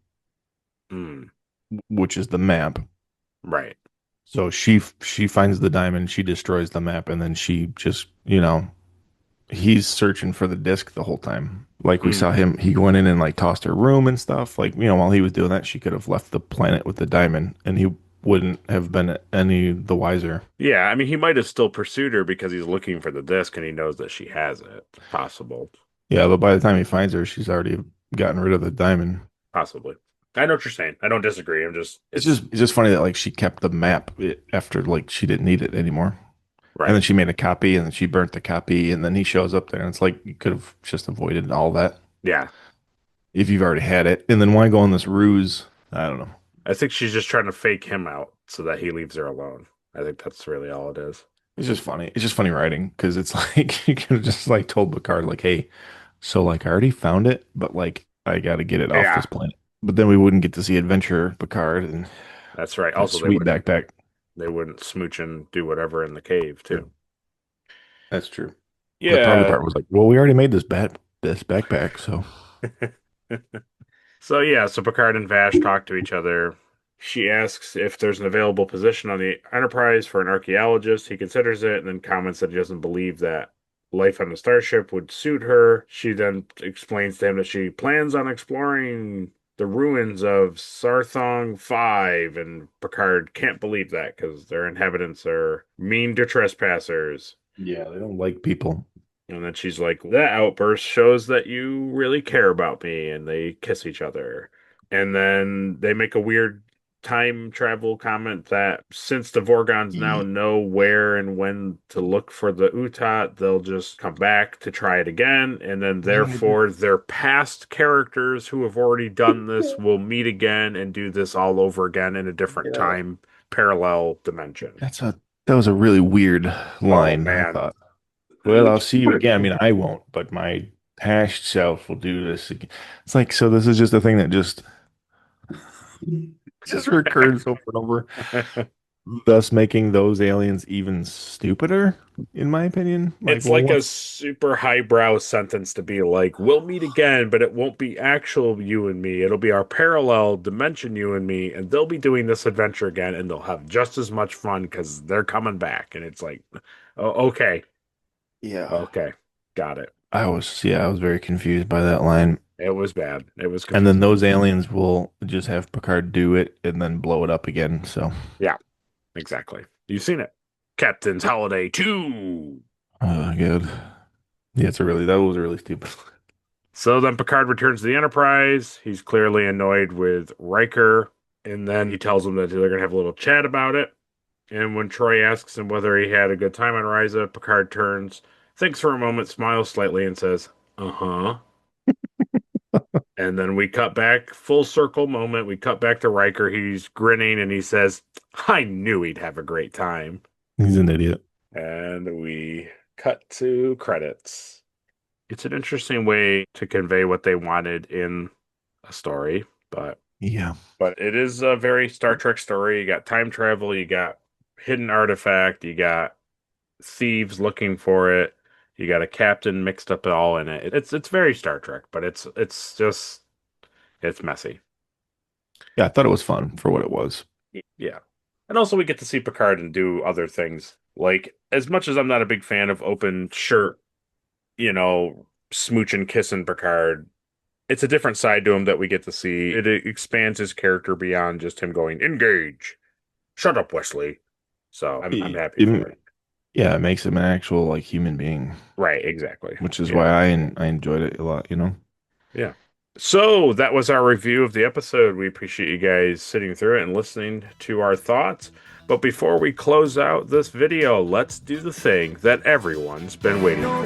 mm, which is the map. right. So she finds the diamond, she destroys the map, and then she just, he's searching for the disc the whole time. Like we saw Mm. him, he went in and like tossed her room and stuff. Like, while he was doing that, she could have left the planet with the diamond and he wouldn't have been any the wiser. Yeah, I mean, he might have still pursued her because he's looking for the disc and he knows that she has it. Possible. Yeah, but by the time he finds her, she's already gotten rid of the diamond. Possibly. I know what you're saying. I don't disagree. It's just funny that like she kept the map after like she didn't need it anymore. And then Right. she made a copy and then she burnt the copy and then he shows up there and it's like you could have just avoided all that Yeah. if you've already had it. And then why go on this ruse? I don't know. I think she's just trying to fake him out so that he leaves her alone. I think that's really all it is. It's just funny. It's just funny writing because it's like you could have just like told Picard like, hey, so like I already found it, but like I got to get it off Yeah, this planet. But then we wouldn't get to see Adventure Picard and that's right. his Also, sweet backpack. they wouldn't smooch and do whatever in the cave too. That's true. The probably Yeah. part was like, well, we already made this backpack, so So yeah, so Picard and Vash talk to each other. She asks if there's an available position on the Enterprise for an archaeologist. He considers it and then comments that he doesn't believe that life on the starship would suit her. She then explains to him that she plans on exploring the ruins of Sarthong 5, and Picard can't believe that because their inhabitants are mean to trespassers. yeah, they don't like people. And then she's like, that outburst shows that you really care about me. And they kiss each other. And then they make a weird time travel comment that since the Vorgons now know where and when to look for the Utat, they'll just come back to try it again, and then therefore their past characters who have already done this will meet again and do this all over again in a different time parallel dimension. That was a really weird line, man. I thought. Well, I'll see you again. I mean, I won't, but my past self will do this again. It's like, so this is just a thing that just recurs over and over, thus making those aliens even stupider, in my opinion. It's like a super highbrow sentence to be like, we'll meet again, but it won't be actual you and me. It'll be our parallel dimension you and me, and they'll be doing this adventure again, and they'll have just as much fun because they're coming back. And it's like, oh, okay. Yeah. Okay. Got it. I was very confused by that line. It was bad. It was confusing. And then those aliens will just have Picard do it and then blow it up again. So yeah, exactly. You've seen it. Captain's Holiday 2. Oh, good. Yeah, that was really stupid. So then Picard returns to the Enterprise. He's clearly annoyed with Riker. And then he tells him that they're going to have a little chat about it. And when Troy asks him whether he had a good time on Risa, Picard turns, thinks for a moment, smiles slightly, and says, uh-huh. And then we cut back, full circle moment. We cut back to Riker. He's grinning and he says, I knew he'd have a great time. He's an idiot. And we cut to credits. It's an interesting way to convey what they wanted in a story, but yeah. But it is a very Star Trek story. You got time travel, you got hidden artifact, you got thieves looking for it. You got a captain mixed up all in it. It's very Star Trek, but it's messy. Yeah, I thought it was fun for what it was. Yeah. And also we get to see Picard and do other things. Like, as much as I'm not a big fan of open shirt, smooch and kissing Picard, it's a different side to him that we get to see. It expands his character beyond just him going, engage. Shut up, Wesley. So I'm happy for it. Yeah, it makes him an actual human being. Right, exactly. Which is why I enjoyed it a lot, Yeah. So that was our review of the episode. We appreciate you guys sitting through it and listening to our thoughts. But before we close out this video, let's do the thing that everyone's been waiting for.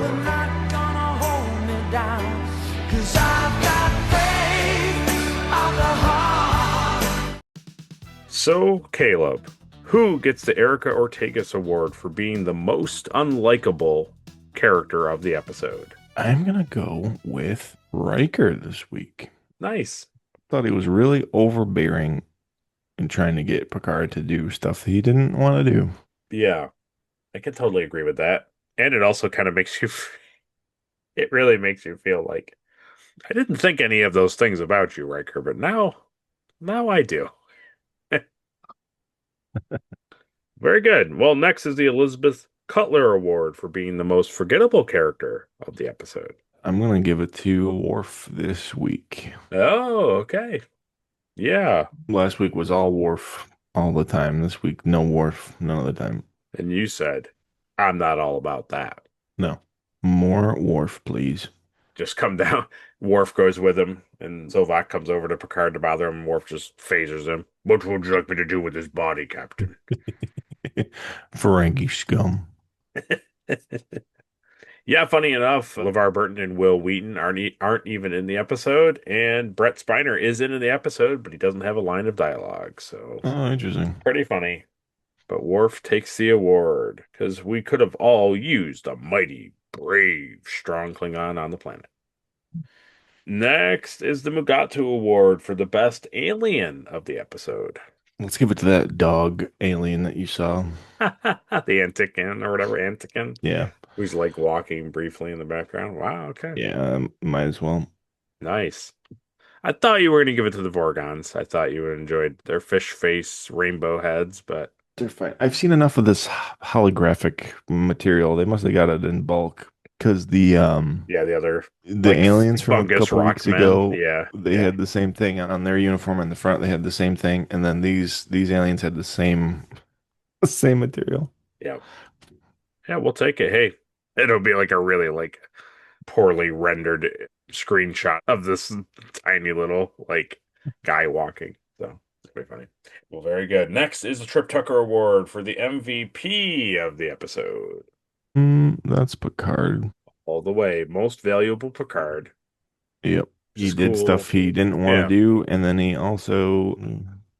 So, Caleb, who gets the Erica Ortegas Award for being the most unlikable character of the episode? I'm going to go with Riker this week. Nice. Thought he was really overbearing in trying to get Picard to do stuff that he didn't want to do. Yeah, I can totally agree with that. And it also kind of makes you, it really makes you feel like, I didn't think any of those things about you, Riker, but now I do. Very good. Well, next is the Elizabeth Cutler Award for being the most forgettable character of the episode. I'm going to give it to Worf this week. Oh, okay. Yeah. Last week was all Worf all the time. This week, no Worf none of the time. And you said, I'm not all about that. No. More Worf, please. Just come down. Worf goes with him, and Sovak comes over to Picard to bother him. Worf just phases him. What would you like me to do with his body, Captain? Ferengi scum. Yeah, funny enough, LeVar Burton and Will Wheaton aren't even in the episode, and Brett Spiner is in the episode, but he doesn't have a line of dialogue. So, interesting. Pretty funny. But Worf takes the award because we could have all used a mighty, brave, strong Klingon on the planet. Next is the Mugatu Award for the best alien of the episode. Let's give it to that dog alien that you saw. The Antikin or whatever, Antikin. Yeah. Who's walking briefly in the background. Wow, okay. Yeah, might as well. Nice. I thought you were going to give it to the Vorgons. I thought you would enjoy their fish face rainbow heads, but they're fine. I've seen enough of this holographic material. They must have got it in bulk because the aliens from a couple weeks ago, they had the same thing on their uniform in the front. They had the same thing, and then these aliens had the same material. Yeah, we'll take it. Hey, it'll be a really poorly rendered screenshot of this tiny little guy walking. So Pretty funny. Well, very good. Next is the Trip Tucker Award for the MVP of the episode. That's Picard. All the way. Most valuable Picard. Yep. Which He is did cool. stuff he didn't want Yeah. to do, and then he also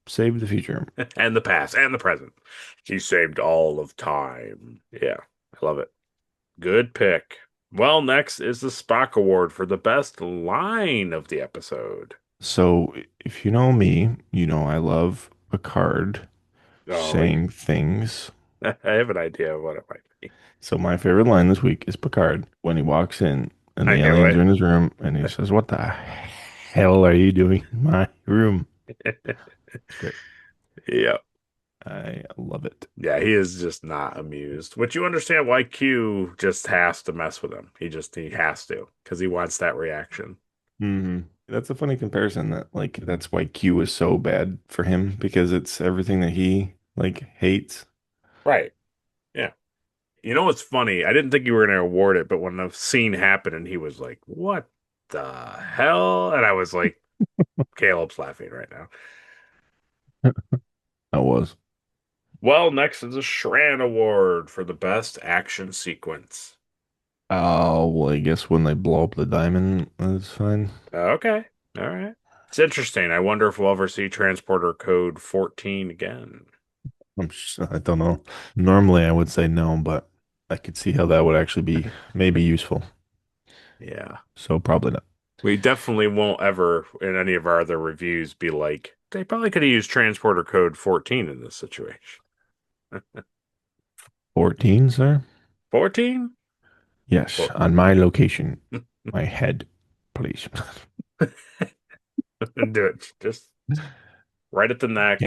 saved the future. And the past and the present. He saved all of time. Yeah, I love it. Good pick. Well, next is the Spock Award for the best line of the episode. So if you know me, you know I love Picard saying things. I have an idea of what it might be. So my favorite line this week is Picard when he walks in and the I knew aliens it. are in his room and he says, "What the hell are you doing in my room?" Great. Yeah. I love it. Yeah, he is just not amused. Which you understand why Q just has to mess with him. He has to because he wants that reaction. Mm-hmm. That's a funny comparison. That's why Q is so bad for him because it's everything that he hates. Right. Yeah. You know what's funny? I didn't think you were going to award it, but when the scene happened and he was like, "What the hell?" And I was like, Caleb's laughing right now. I was. Well, next is the Shran Award for the best action sequence. Oh, well, I guess when they blow up the diamond, that's fine. Okay. All right. It's interesting. I wonder if we'll ever see Transporter Code 14 again. I don't know. Normally, I would say no, but I could see how that would actually be maybe useful. Yeah. So probably not. We definitely won't ever, in any of our other reviews, be like, they probably could have used Transporter Code 14 in this situation. 14, sir? 14? Yes, 14. on my location. My head, please. Do it. Just right at the neck.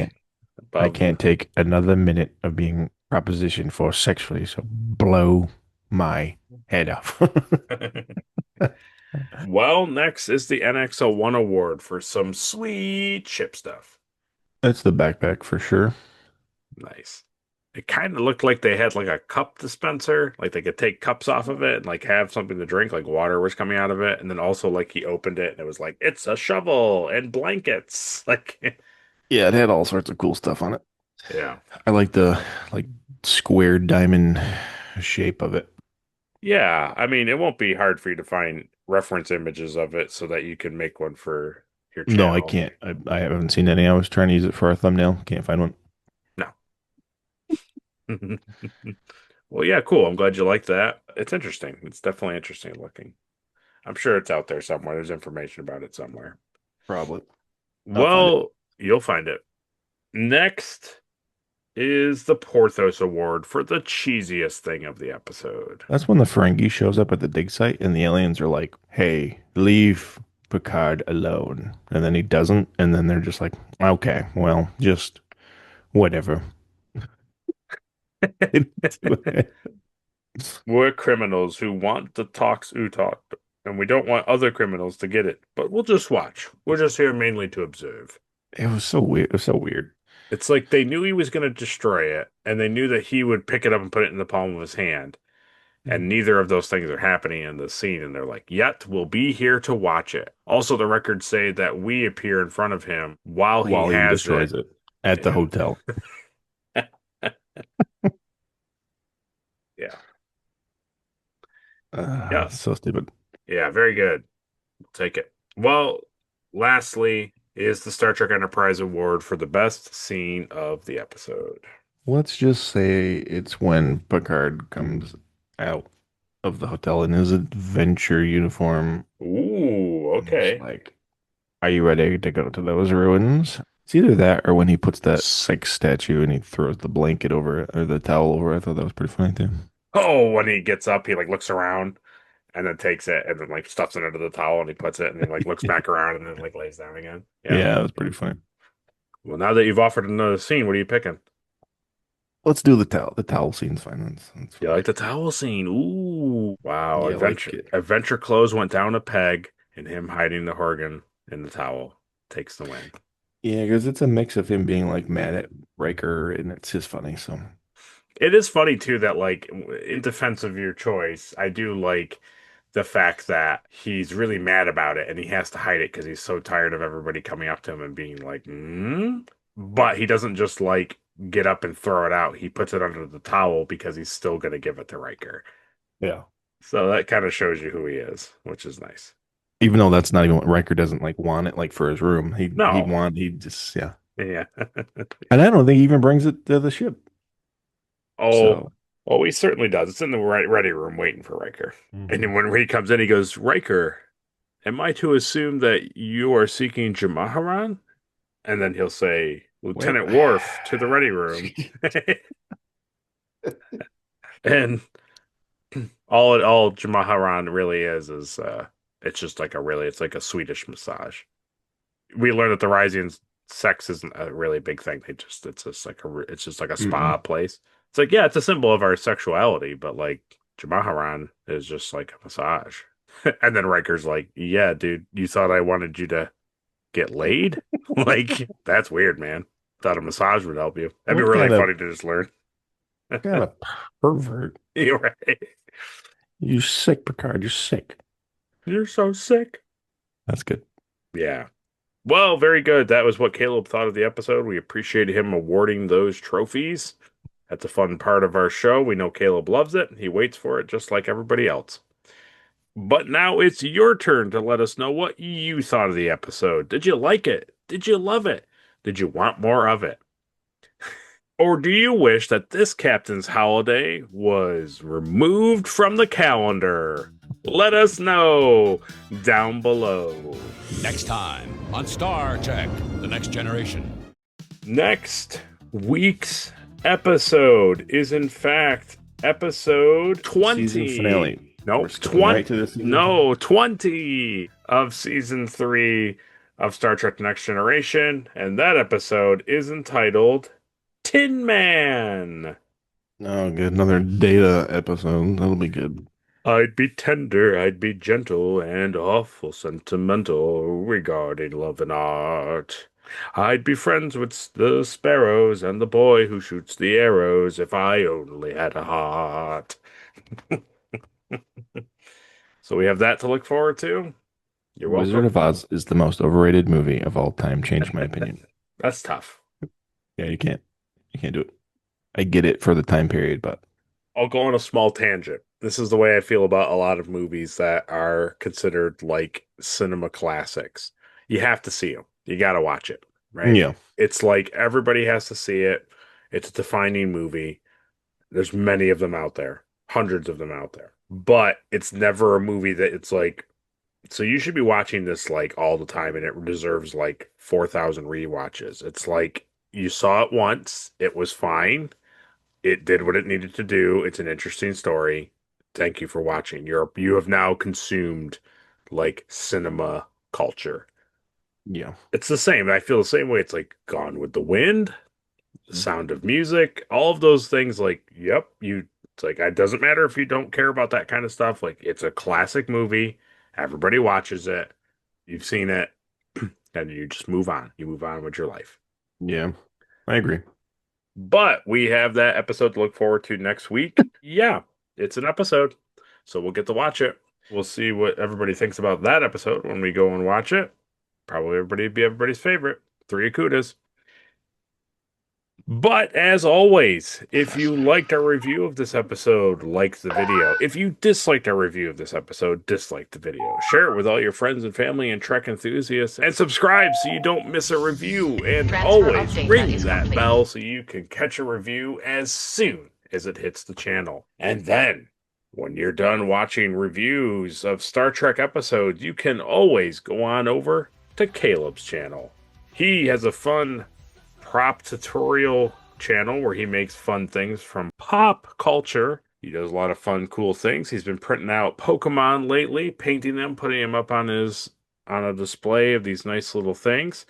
I can't take another minute of being propositioned for sexually, so blow my head off. Well, next is the NX01 Award for some sweet ship stuff. That's the backpack for sure. Nice. It kind of looked like they had like a cup dispenser, like they could take cups off of it and like have something to drink, like water was coming out of it. And then also like he opened it and it was like, it's a shovel and blankets. Like, yeah, it had all sorts of cool stuff on it. Yeah. I like the square diamond shape of it. Yeah. I mean, it won't be hard for you to find reference images of it so that you can make one for your channel. No, I can't. I haven't seen any. I was trying to use it for a thumbnail. Can't find one. No. Well, yeah, cool. I'm glad you like that. It's interesting. It's definitely interesting looking. I'm sure it's out there somewhere. There's information about it somewhere. Probably. Well, you'll find it. Next is the Porthos Award for the cheesiest thing of the episode. That's when the Ferengi shows up at the dig site and the aliens are like, "Hey, leave Picard alone." And then he doesn't. And then they're just like, "Okay, well, just whatever." We're criminals who want the talks Utalk, and we don't want other criminals to get it. But we'll just watch. We're just here mainly to observe. It was so weird. It was so weird. It's like they knew he was going to destroy it, and they knew that he would pick it up and put it in the palm of his hand. And neither of those things are happening in the scene. And they're like, yet we'll be here to watch it. Also, the records say that we appear in front of him while he destroys it at the hotel. Yeah. Yeah. So stupid. Yeah, very good. Take it. Well, lastly is the Star Trek Enterprise Award for the best scene of the episode. Let's just say it's when Picard comes out of the hotel in his adventure uniform. Ooh, okay. Like, are you ready to go to those ruins? It's either that or when he puts that sex statue and he throws the blanket over it or the towel over it. I thought that was pretty funny too. Oh, when he gets up, he like looks around and then takes it and then like stuffs it under the towel and he puts it and then like looks back around and then like lays down again. Yeah, that was pretty funny. Well, now that you've offered another scene, what are you picking? Let's do the towel. The towel scene's fine. That's fine. You like the towel scene? Ooh, wow! Yeah, Adventure clothes went down a peg, and him hiding the Horgan in the towel takes the win. Yeah, because it's a mix of him being like mad at Riker, and it's just funny. So it is funny too that like in defense of your choice, I do like the fact that he's really mad about it, and he has to hide it because he's so tired of everybody coming up to him and being like, But he doesn't just like get up and throw it out. He puts it under the towel because he's still going to give it to Riker. Yeah. So that kind of shows you who he is, which is nice. Even though that's not even what Riker doesn't like want it like for his room. He No. he just yeah. Yeah. And I don't think he even brings it to the ship. Oh, So well, he certainly does. It's in the ready room waiting for Riker. Mhm. And then when he comes in, he goes, Riker, am I to assume that you are seeking Jamaharan? And then he'll say, Lieutenant Worf, to the ready room. And all Jamaharan really is it's just like it's like a Swedish massage. We learned that the Ryzians sex isn't a really big thing. It's just like a spa place. It's like, yeah, it's a symbol of our sexuality, but like Jamaharan is just like a massage. And then Riker's like, yeah, dude, you thought I wanted you to get laid? Like, that's weird, man. Thought a massage would help you. That'd be What really kind of- funny to just learn. kind of pervert. You're right. You're sick, Picard. You're sick. You're so sick. That's good. Yeah. Well, very good. That was what Caleb thought of the episode. We appreciate him awarding those trophies. That's a fun part of our show. We know Caleb loves it. He waits for it just like everybody else. But now it's your turn to let us know what you thought of the episode. Did you like it? Did you love it? Did you want more of it? Or do you wish that this captain's holiday was removed from the calendar? Let us know down below. Next time on Star Trek: The Next Generation. Next week's episode is in fact episode 20. Season finale. No, We're skipping right to the season. 20 of season 3 of Star Trek: The Next Generation, and that episode is entitled Tin Man. Oh, good. Another Data episode. That'll be good. I'd be tender, I'd be gentle, and awful sentimental regarding love and art. I'd be friends with the sparrows and the boy who shoots the arrows if I only had a heart. So we have that to look forward to. You're welcome. Wizard of Oz is the most overrated movie of all time. Changed my opinion. That's tough. Yeah, you can't do it. I get it for the time period, but I'll go on a small tangent. This is the way I feel about a lot of movies that are considered like cinema classics. You have to see them. You got to watch it, right? yeah, It's like everybody has to see it. It's a defining movie. There's many of them out there, hundreds of them out there. But it's never a movie that it's like, so you should be watching this like all the time and it deserves like 4,000 rewatches. It's like you saw it once, it was fine. It did what it needed to do. It's an interesting story. Thank you for watching. You have now consumed like cinema culture. yeah. It's the same. I feel the same way. It's like Gone with the Wind, The Sound of Music, all of those things. Like, yep, it's like it doesn't matter if you don't care about that kind of stuff. Like, it's a classic movie. Everybody watches it. You've seen it, and you just move on. You move on with your life. Yeah, I agree. But we have that episode to look forward to next week. Yeah, it's an episode, so we'll get to watch it. We'll see what everybody thinks about that episode when we go and watch it. Probably be everybody's favorite. 3 Akutas. But as always, if you liked our review of this episode, like the video. If you disliked our review of this episode, dislike the video. Share it with all your friends and family and Trek enthusiasts. And subscribe so you don't miss a review. And Transfer always update ring is that complete. bell so you can catch a review as soon as it hits the channel. And then, when you're done watching reviews of Star Trek episodes, you can always go on over to Caleb's channel. He has a fun prop tutorial channel where he makes fun things from pop culture. He does a lot of fun, cool things. He's been printing out Pokemon lately, painting them, putting them up on a display of these nice little things.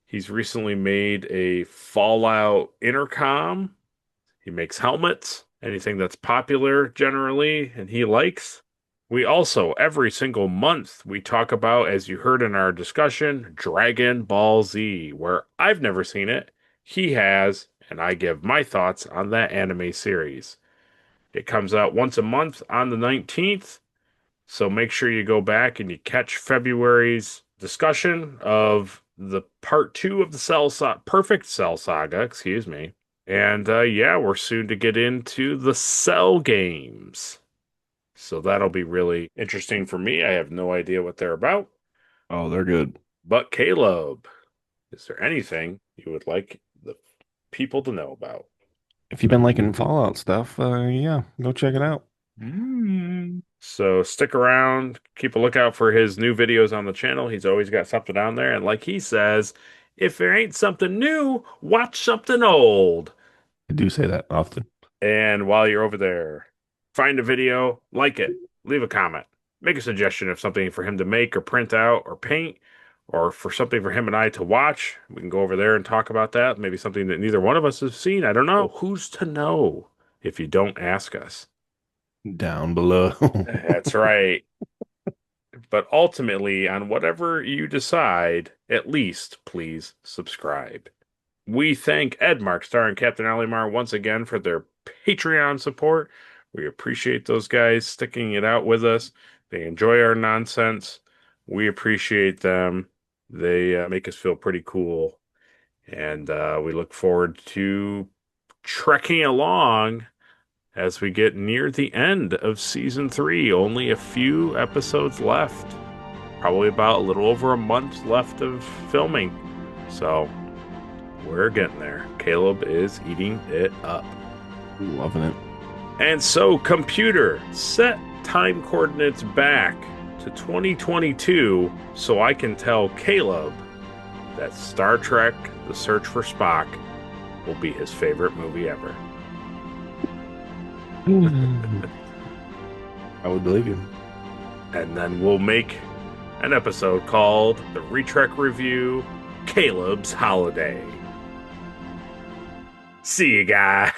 He's recently made a Fallout intercom. He makes helmets, anything that's popular generally, and he likes. We also, every single month, we talk about, as you heard in our discussion, Dragon Ball Z, where I've never seen it, he has, and I give my thoughts on that anime series. It comes out once a month on the 19th, so make sure you go back and you catch February's discussion of the part 2 of the Perfect Cell Saga, excuse me. And yeah, we're soon to get into the Cell games. So that'll be really interesting for me. I have no idea what they're about. Oh, they're good. But Caleb, is there anything you would like the people to know about? If you've been liking Fallout stuff, yeah, go check it out. So stick around, keep a lookout for his new videos on the channel. He's always got something on there. And like he says, if there ain't something new, watch something old. I do say that often. And while you're over there, find a video, like it, leave a comment, make a suggestion of something for him to make or print out or paint, or for something for him and I to watch. We can go over there and talk about that. Maybe something that neither one of us has seen. I don't know. Who's to know if you don't ask us? Down below. That's right. But ultimately, on whatever you decide, at least please subscribe. We thank Ed Markstar and Captain Alimar once again for their Patreon support. We appreciate those guys sticking it out with us. They enjoy our nonsense. We appreciate them. They make us feel pretty cool. And we look forward to trekking along as we get near the end of Season 3. Only a few episodes left. Probably about a little over a month left of filming. So we're getting there. Caleb is eating it up. Loving it. And so, computer, set time coordinates back to 2022 so I can tell Caleb that Star Trek: The Search for Spock will be his favorite movie ever. I would believe you. And then we'll make an episode called The Retrek Review, Caleb's Holiday. See you guys.